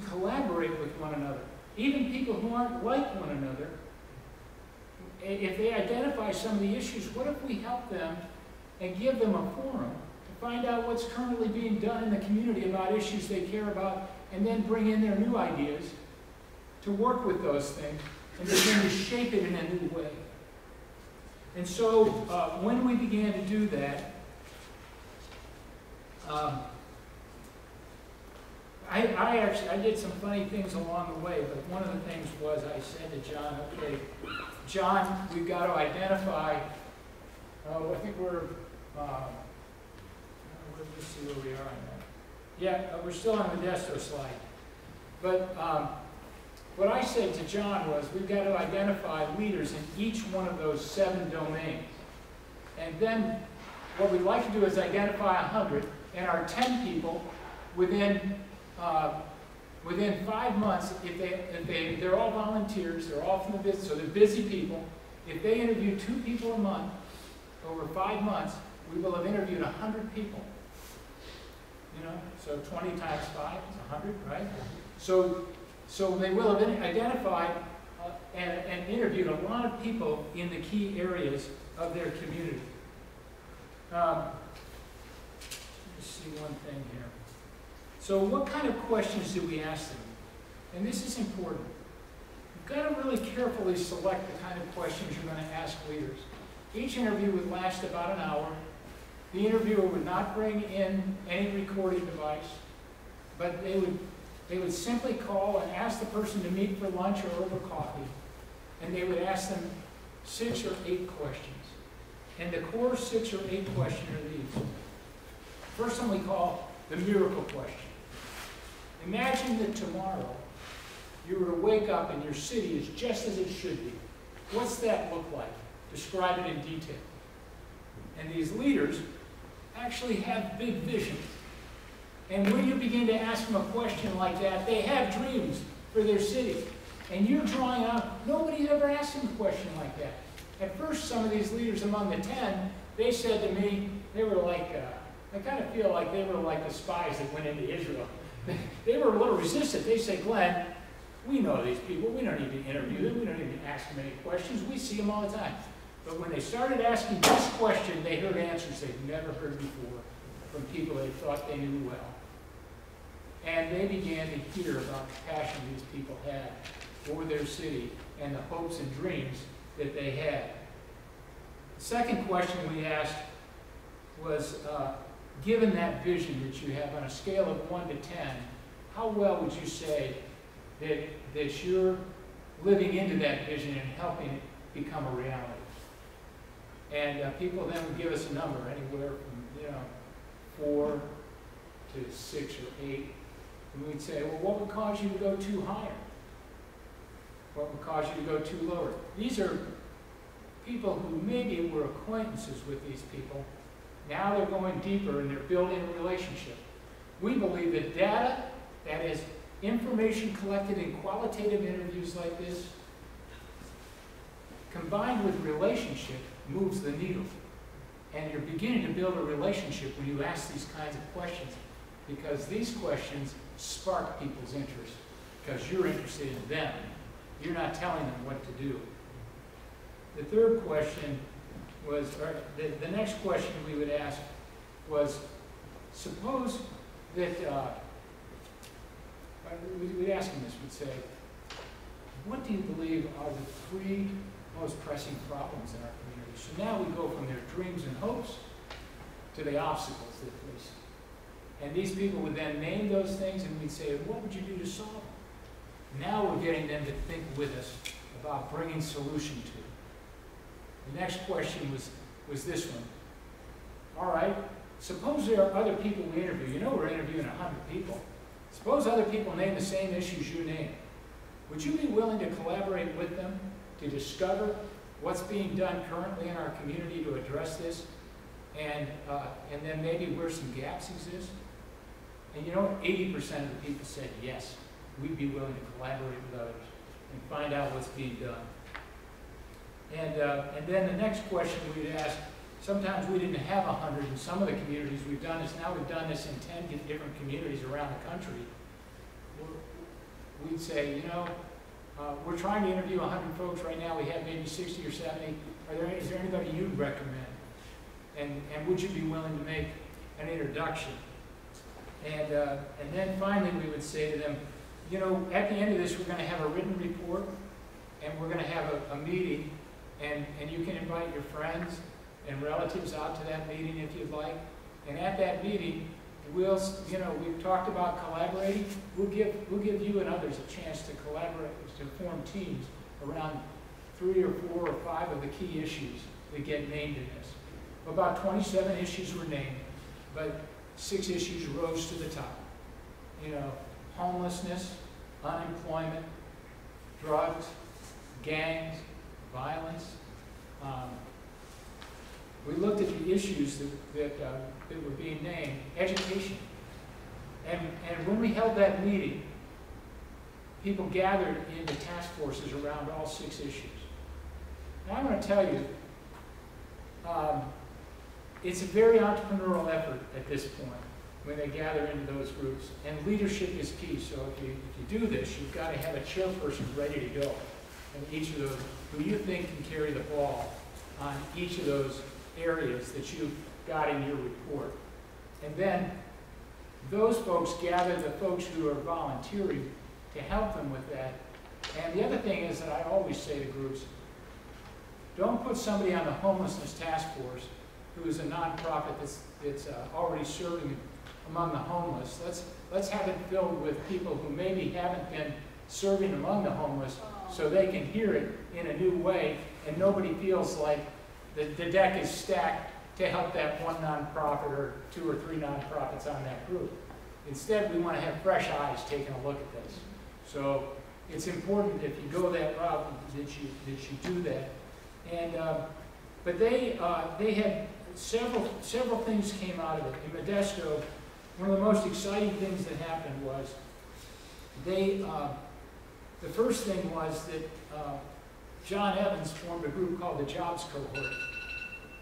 collaborate with one another, even people who aren't like one another? If they identify some of the issues, what if we help them and give them a forum to find out what's currently being done in the community about issues they care about, and then bring in their new ideas to work with those things and begin to shape it in a new way? And so when we began to do that, I did some funny things along the way, but one of the things was I said to John, okay, John, we've got to identify, I think let's see where we are on that. Yeah, we're still on the Modesto slide. But what I said to John was, we've got to identify leaders in each one of those 7 domains. And then what we'd like to do is identify 100, and our 10 people within 5 months, if they're all volunteers, they're all from the business, so they're busy people. If they interview 2 people a month over 5 months, we will have interviewed 100 people. So 20 times 5 is 100, right? So they will have identified and interviewed a lot of people in the key areas of their community. Let me see one thing here. So what kind of questions do we ask them? And this is important. You've got to really carefully select the kind of questions you're going to ask leaders. Each interview would last about an hour. The interviewer would not bring in any recording device, but they would simply call and ask the person to meet for lunch or over coffee, and they would ask them 6 or 8 questions. And the core 6 or 8 questions are these. First one we call the miracle question. Imagine that tomorrow you were to wake up and your city is just as it should be. What's that look like? Describe it in detail. And these leaders actually have big visions. And when you begin to ask them a question like that, they have dreams for their city. And you're drawing out, nobody's ever asked them a question like that. At first, some of these leaders among the 10, they said to me, they were like, I kind of feel like they were like the spies that went into Israel. They were a little resistant. They said, Glenn, we know these people. We don't need to interview them. We don't need to ask them any questions. We see them all the time. But when they started asking this question, they heard answers they'd never heard before from people they thought they knew well. And they began to hear about the passion these people had for their city and the hopes and dreams that they had. The second question we asked was, given that vision that you have on a scale of 1 to 10, how well would you say that you're living into that vision and helping it become a reality? And people then would give us a number, anywhere from 4 to 6 or 8. And we'd say, well, what would cause you to go too higher? What would cause you to go too lower? These are people who maybe were acquaintances with these people. Now they're going deeper and they're building a relationship. We believe that data, that is information collected in qualitative interviews like this, combined with relationship, moves the needle. And you're beginning to build a relationship when you ask these kinds of questions, because these questions spark people's interest, because you're interested in them. You're not telling them what to do. The third question was, or the next question we would ask was, suppose that, we'd ask them this, we'd say, what do you believe are the 3 most pressing problems in our community? So now we go from their dreams and hopes to the obstacles they face. And these people would then name those things and we'd say, what would you do to solve them? Now we're getting them to think with us about bringing solution to it. The next question was this one. All right, suppose there are other people we interview. You know we're interviewing 100 people. Suppose other people name the same issues you name. Would you be willing to collaborate with them to discover what's being done currently in our community to address this, and then maybe where some gaps exist? And 80% of the people said yes. We'd be willing to collaborate with others and find out what's being done. And then the next question we'd ask, sometimes we didn't have 100 in some of the communities we've done this. Now we've done this in 10 different communities around the country. We'd say, we're trying to interview 100 folks right now. We have maybe 60 or 70. Is there anybody you'd recommend? And would you be willing to make an introduction? And then finally we would say to them, at the end of this we're going to have a written report, and we're going to have a meeting, and you can invite your friends and relatives out to that meeting if you'd like. And at that meeting, we've talked about collaborating. We'll give you and others a chance to collaborate, to form teams around 3 or 4 or 5 of the key issues that get named in this. About 27 issues were named, but 6 issues rose to the top. Homelessness, unemployment, drugs, gangs, violence. We looked at the issues that were being named, education. And when we held that meeting, people gathered into task forces around all 6 issues. Now I'm going to tell you, it's a very entrepreneurial effort at this point. when they gather into those groups. And leadership is key. So if you do this, you've got to have a chairperson ready to go in each of those, who you think can carry the ball on each of those areas that you've got in your report. And then those folks gather the folks who are volunteering to help them with that. And the other thing is that I always say to groups, don't put somebody on the homelessness task force who is a nonprofit that's already serving among the homeless. Let's have it filled with people who maybe haven't been serving among the homeless, so they can hear it in a new way, and nobody feels like the deck is stacked to help that one nonprofit or 2 or 3 nonprofits on that group. Instead, we want to have fresh eyes taking a look at this. So it's important, if you go that route, that you do that. And but they had several things came out of it. In Modesto, one of the most exciting things that happened was the first thing was that John Evans formed a group called the Jobs Cohort.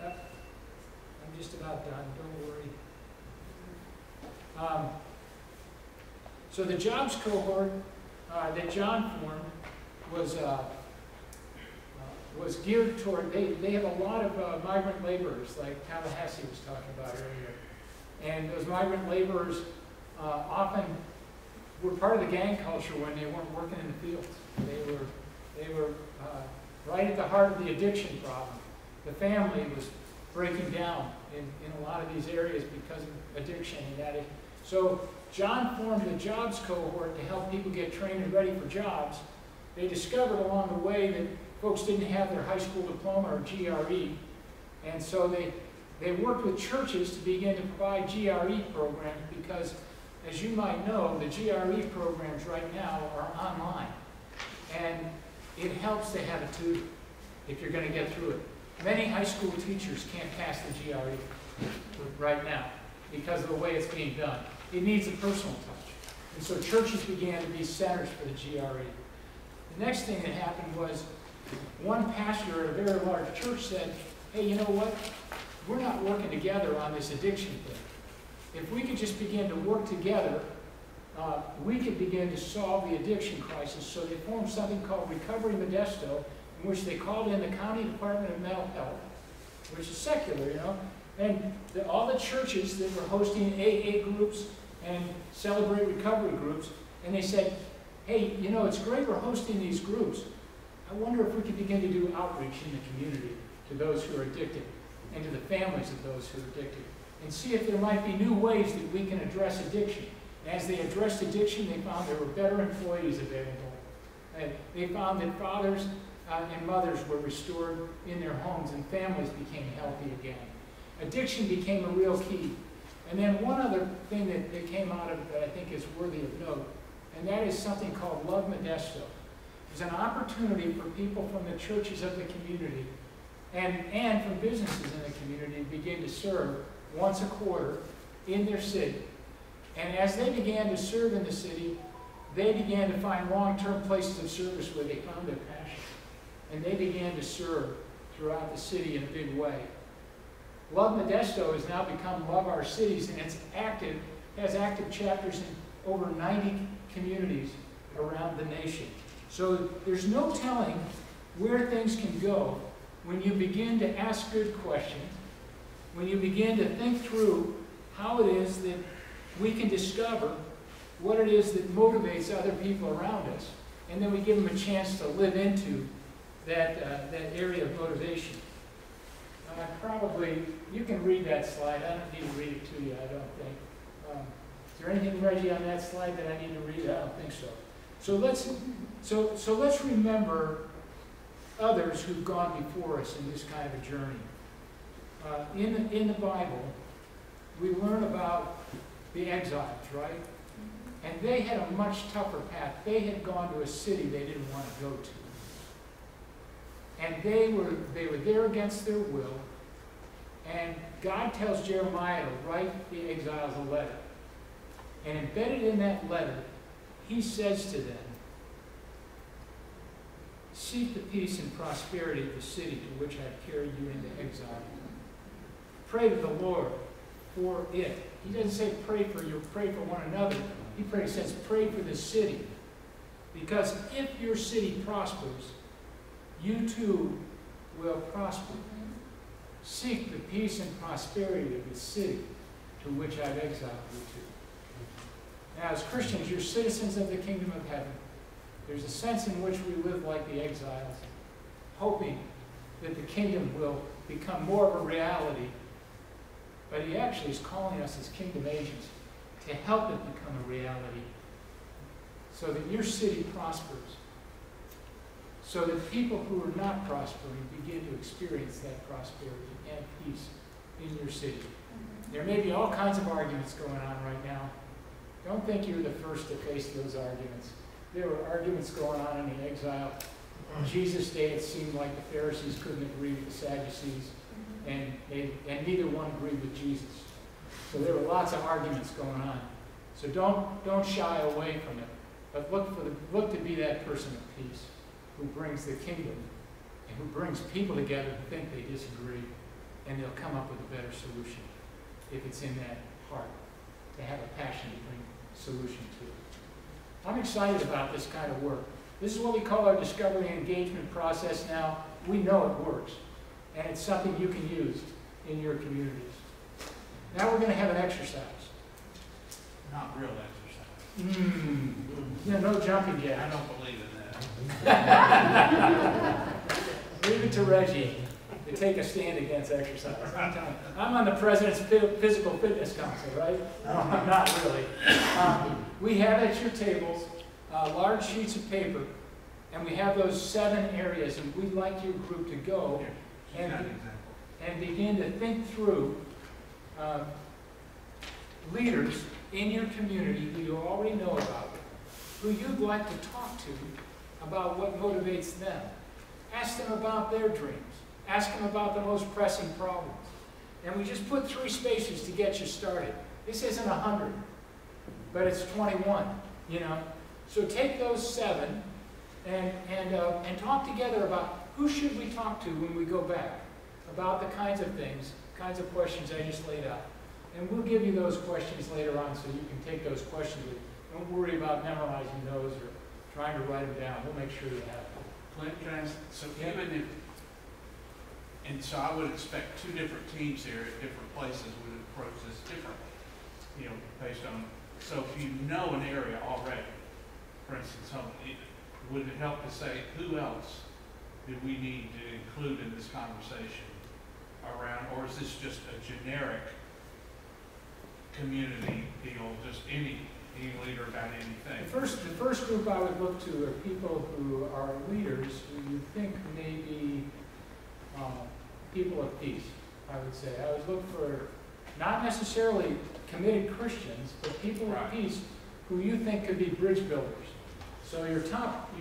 I'm just about done, don't worry. So the Jobs Cohort that John formed was geared toward, they have a lot of migrant laborers, like Tallahassee was talking about earlier. And those migrant laborers often were part of the gang culture when they weren't working in the fields. They were right at the heart of the addiction problem. The family was breaking down in a lot of these areas because of addiction and that. So John formed the Jobs Cohort to help people get trained and ready for jobs. They discovered along the way that folks didn't have their high school diploma or GRE, and so they worked with churches to begin to provide GRE programs because, as you might know, the GRE programs right now are online, and it helps to have a tutor if you're going to get through it. Many high school teachers can't pass the GRE right now because of the way it's being done. It needs a personal touch. And so churches began to be centers for the GRE. The next thing that happened was one pastor at a very large church said, hey, you know what? We're not working together on this addiction thing. If we could just begin to work together, we could begin to solve the addiction crisis. So they formed something called Recovery Modesto, in which they called in the County Department of Mental Health, which is secular, you know, and all the churches that were hosting AA groups and Celebrate Recovery groups, and they said, hey, you know, it's great we're hosting these groups. I wonder if we could begin to do outreach in the community to those who are addicted and to the families of those who are addicted, and see if there might be new ways that we can address addiction. And as they addressed addiction, they found there were better employees available. And they found that fathers and mothers were restored in their homes and families became healthy again. Addiction became a real key. And then one other thing that came out of it that I think is worthy of note, and that is something called Love Modesto. It's an opportunity for people from the churches of the community and from businesses in the community to begin to serve once a quarter in their city. And as they began to serve in the city, they began to find long-term places of service where they found their passion. And they began to serve throughout the city in a big way. Love Modesto has now become Love Our Cities, and it's active, has active chapters in over 90 communities around the nation. So there's no telling where things can go when you begin to ask good questions, when you begin to think through how it is that we can discover what it is that motivates other people around us, and then we give them a chance to live into that area of motivation. Probably, you can read that slide. I don't need to read it to you, I don't think. Is there anything, Reggie, on that slide that I need to read? I don't think so. So let's remember others who've gone before us in this kind of a journey. In the Bible, we learn about the exiles, right? And they had a much tougher path. They had gone to a city they didn't want to go to. And they were there against their will. And God tells Jeremiah to write the exiles a letter. And embedded in that letter, he says to them, seek the peace and prosperity of the city to which I have carried you into exile. Pray to the Lord for it, he doesn't say pray for one another. He says pray for the city. Because if your city prospers, you too will prosper. Seek the peace and prosperity of the city to which I've exiled you to. Now, as Christians, you're citizens of the kingdom of heaven. There's a sense in which we live like the exiles, hoping that the kingdom will become more of a reality. But he actually is calling us as kingdom agents to help it become a reality so that your city prospers, so that people who are not prospering begin to experience that prosperity and peace in your city. There may be all kinds of arguments going on right now. Don't think you're the first to face those arguments. There were arguments going on in the exile. In Jesus' day, it seemed like the Pharisees couldn't agree with the Sadducees, and neither one agreed with Jesus. So there were lots of arguments going on. So don't shy away from it, but look to be that person of peace who brings the kingdom and who brings people together who think they disagree, and they'll come up with a better solution if it's in that heart to have a passion to bring solution to it. I'm excited about this kind of work. This is what we call our discovery and engagement process now. We know it works, and it's something you can use in your communities. Now we're going to have an exercise. Not real exercise. Yeah, no jumping yet. I don't believe in that. Leave it to Reggie to take a stand against exercise. I'm on the President's Physical Fitness Council, right? No, I'm not really. We have at your tables large sheets of paper, and we have those 7 areas, and we'd like your group to go and begin to think through leaders in your community who you already know about, who you'd like to talk to about what motivates them. Ask them about their dreams. Ask them about the most pressing problems. And we just put 3 spaces to get you started. This isn't 100, but it's 21, you know. So take those 7 and talk together about who should we talk to when we go back, about the kinds of things, kinds of questions I just laid out. And we'll give you those questions later on so you can take those questions. Don't worry about memorizing those or trying to write them down. We'll make sure you have them. Clint, can I ask, so even if, and so I would expect 2 different teams here at different places would approach this differently, you know, based on, so if you know an area already, for instance, would it help to say who else do we need to include in this conversation around, or is this just a generic community deal, just any leader about anything? The first group I would look to are people who are leaders who you think may be people of peace, I would say. I would look for not necessarily committed Christians, but people of peace who you think could be bridge builders. So your top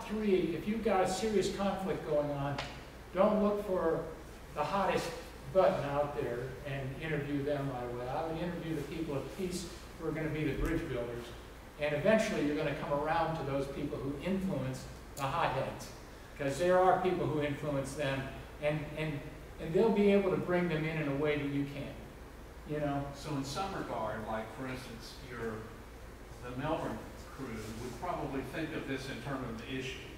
3, if you've got a serious conflict going on, don't look for the hottest button out there and interview them right away. I would interview the people of peace who are going to be the bridge builders. And eventually you're going to come around to those people who influence the hotheads. Because there are people who influence them, and they'll be able to bring them in a way that you can't. You know? So in some regard, like for instance, the Melbourne crew would probably think of this in terms of the issue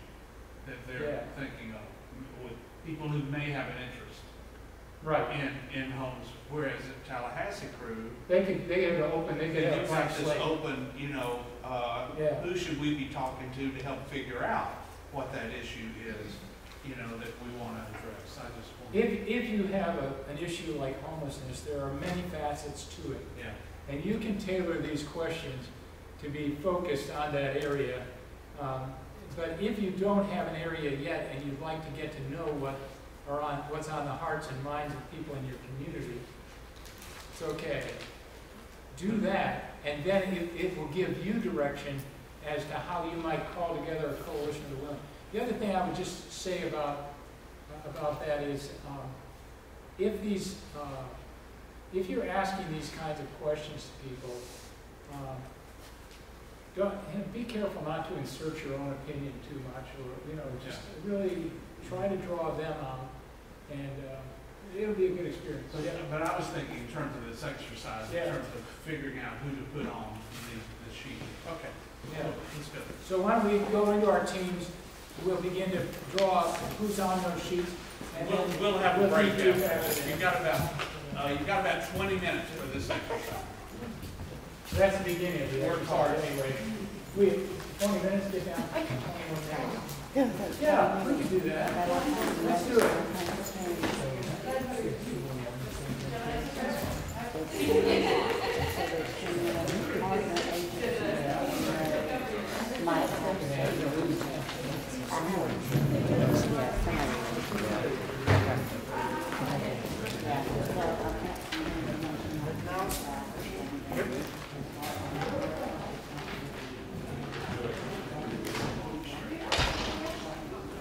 that they're thinking of, with people who may have an interest in homes, whereas the Tallahassee crew, they could have a blank this slate. open, you know, who should we be talking to help figure out what that issue is, you know, that we want to address. I just want if you have an issue like homelessness, there are many facets to it. Yeah. And you can tailor these questions to be focused on that area. But if you don't have an area yet and you'd like to get to know what's on the hearts and minds of people in your community, it's okay. Do that, and then it will give you direction as to how you might call together a coalition of the willing. The other thing I would just say about that is, if you're asking these kinds of questions to people, be careful not to insert your own opinion too much, or just really try to draw them out, and it'll be a good experience. But I was thinking in terms of this exercise, in Yeah. terms of figuring out who to put on the sheet. Okay. Yeah. Let's go. So why don't we go into our teams, we'll begin to draw who's on those sheets, and then We'll have a we'll break debrief after after this. that. You've got about 20 minutes for this exercise. So that's the beginning of the Work exercise hard. anyway. We, 20 minutes, get down. 21 minutes. Yeah, we can do that. Let's do it.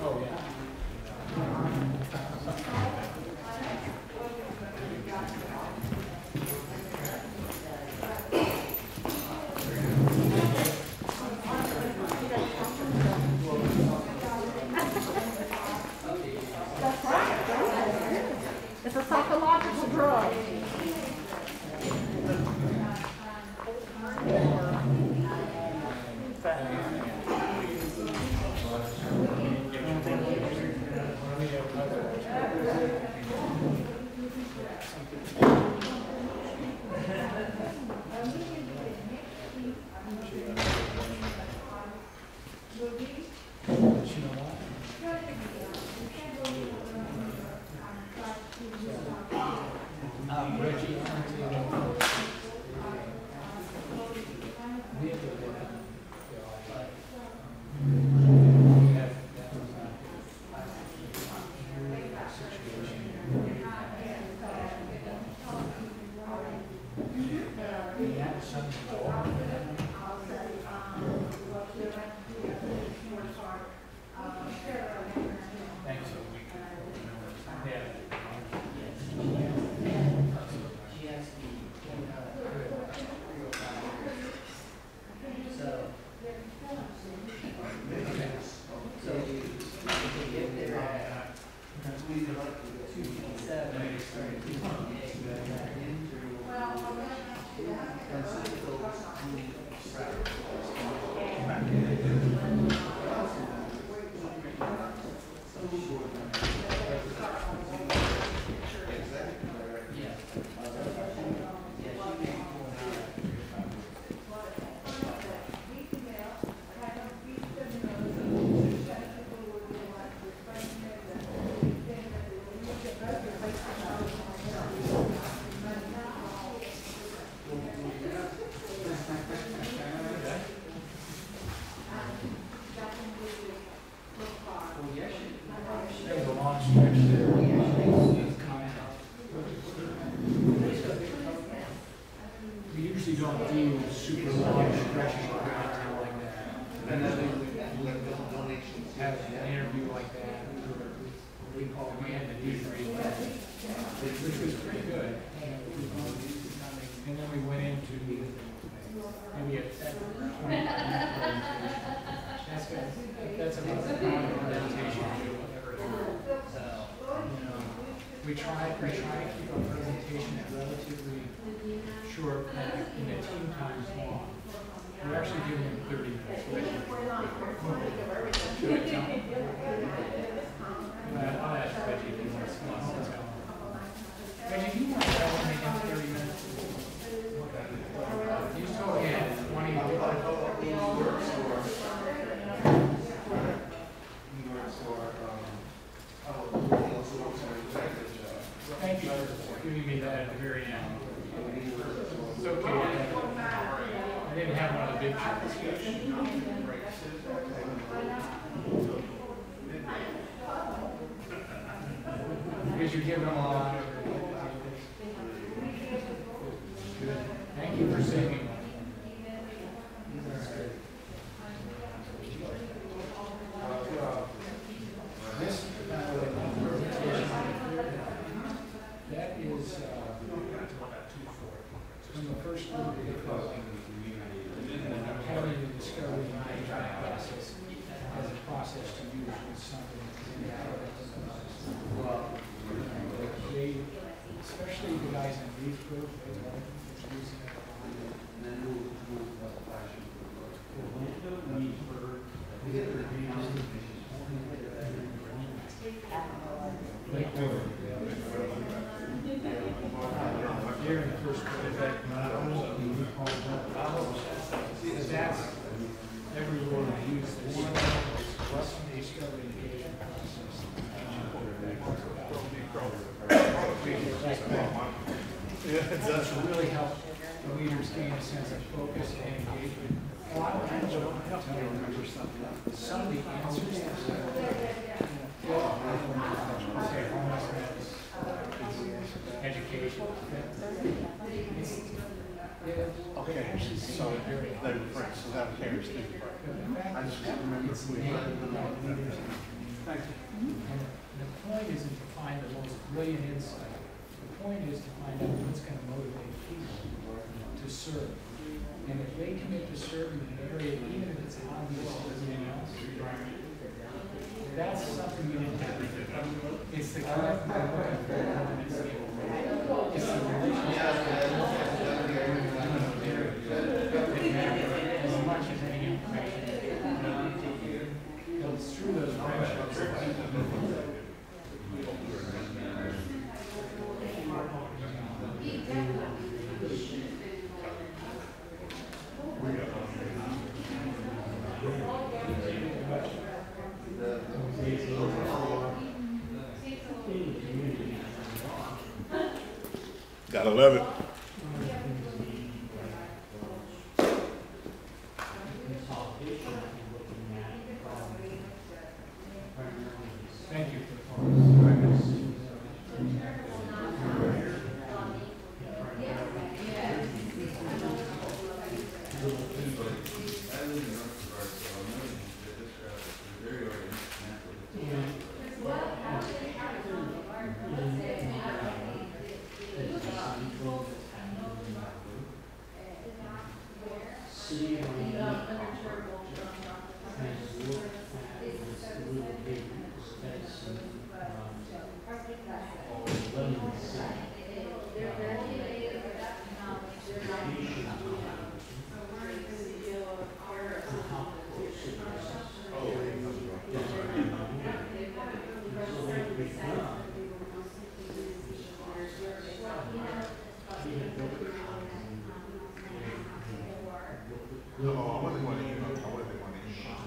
Oh, yeah. It's a psychological drug. Thanks. Yeah. There's a long stretch there. We usually don't do super long stretches of content like that. And then we have an interview like that, we had the debrief, which was pretty good. And then we went into maybe a 20. That's about the presentation or whatever. We try to keep our presentation relatively short, in the team times long. We're actually doing it in 30 minutes. Should I tell them? I'll ask Reggie if he wants to tell them. Reggie, do you want to tell them in 30 minutes? You told him 20 Thank you for giving me that at the very end. It's okay. I didn't have one of the big checks. Because you're giving them a lot. Good. Thank you for saving one. This, that is from the first group of the having the discovery management process as a process to use with something that's in the product. Well, they That's everywhere we use this. They start the engagement process. To really help the leaders gain a sense of focus and engagement. A lot of times, help me remember something. Some of the answers to say homelessness, education. Okay, so they're friends, so that carries through. I just can't remember who we were. Thank you. And the point isn't to find the most brilliant insight. The point is to find out what's going to motivate people to serve. And if they commit to serving in an area, even if it's obvious to everything else, that's something you didn't have. It's the correct way of looking for it. It's the relationship as much as any information. It's through those friendships that people Gotta love it. Thank you for the No, I wasn't going to email. I wasn't going to email.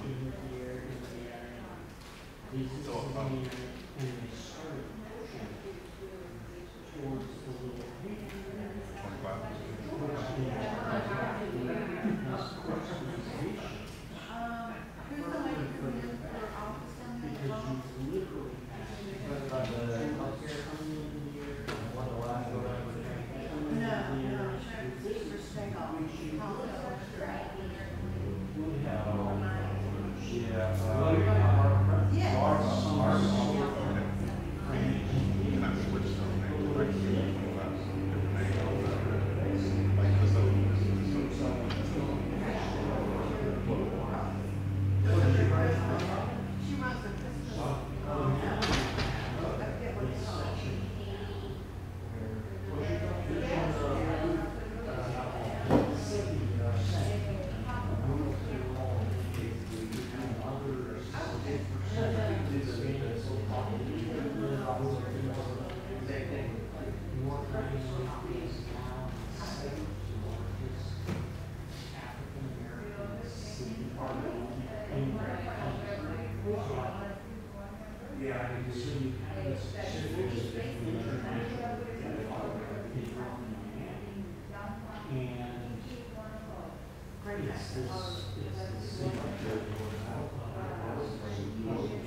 So,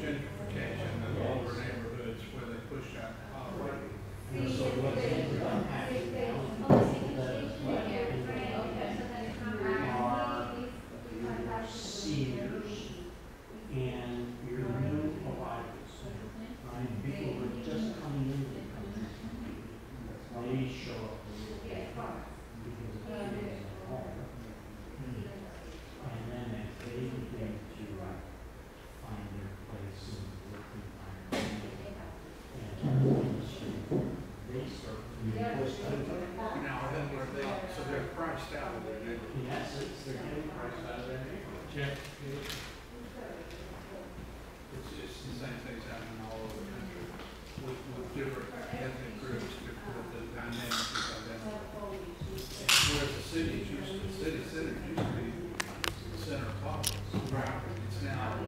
gentrification in the older neighborhoods where they push out poverty. are seniors and your new arrivals, right? People who are just coming into the country, they show up because of at home. And then as they begin Jack? It's the same things happening all over the country with different ethnic groups, with the dynamics of that. Whereas the city center used to be the center of politics. It's now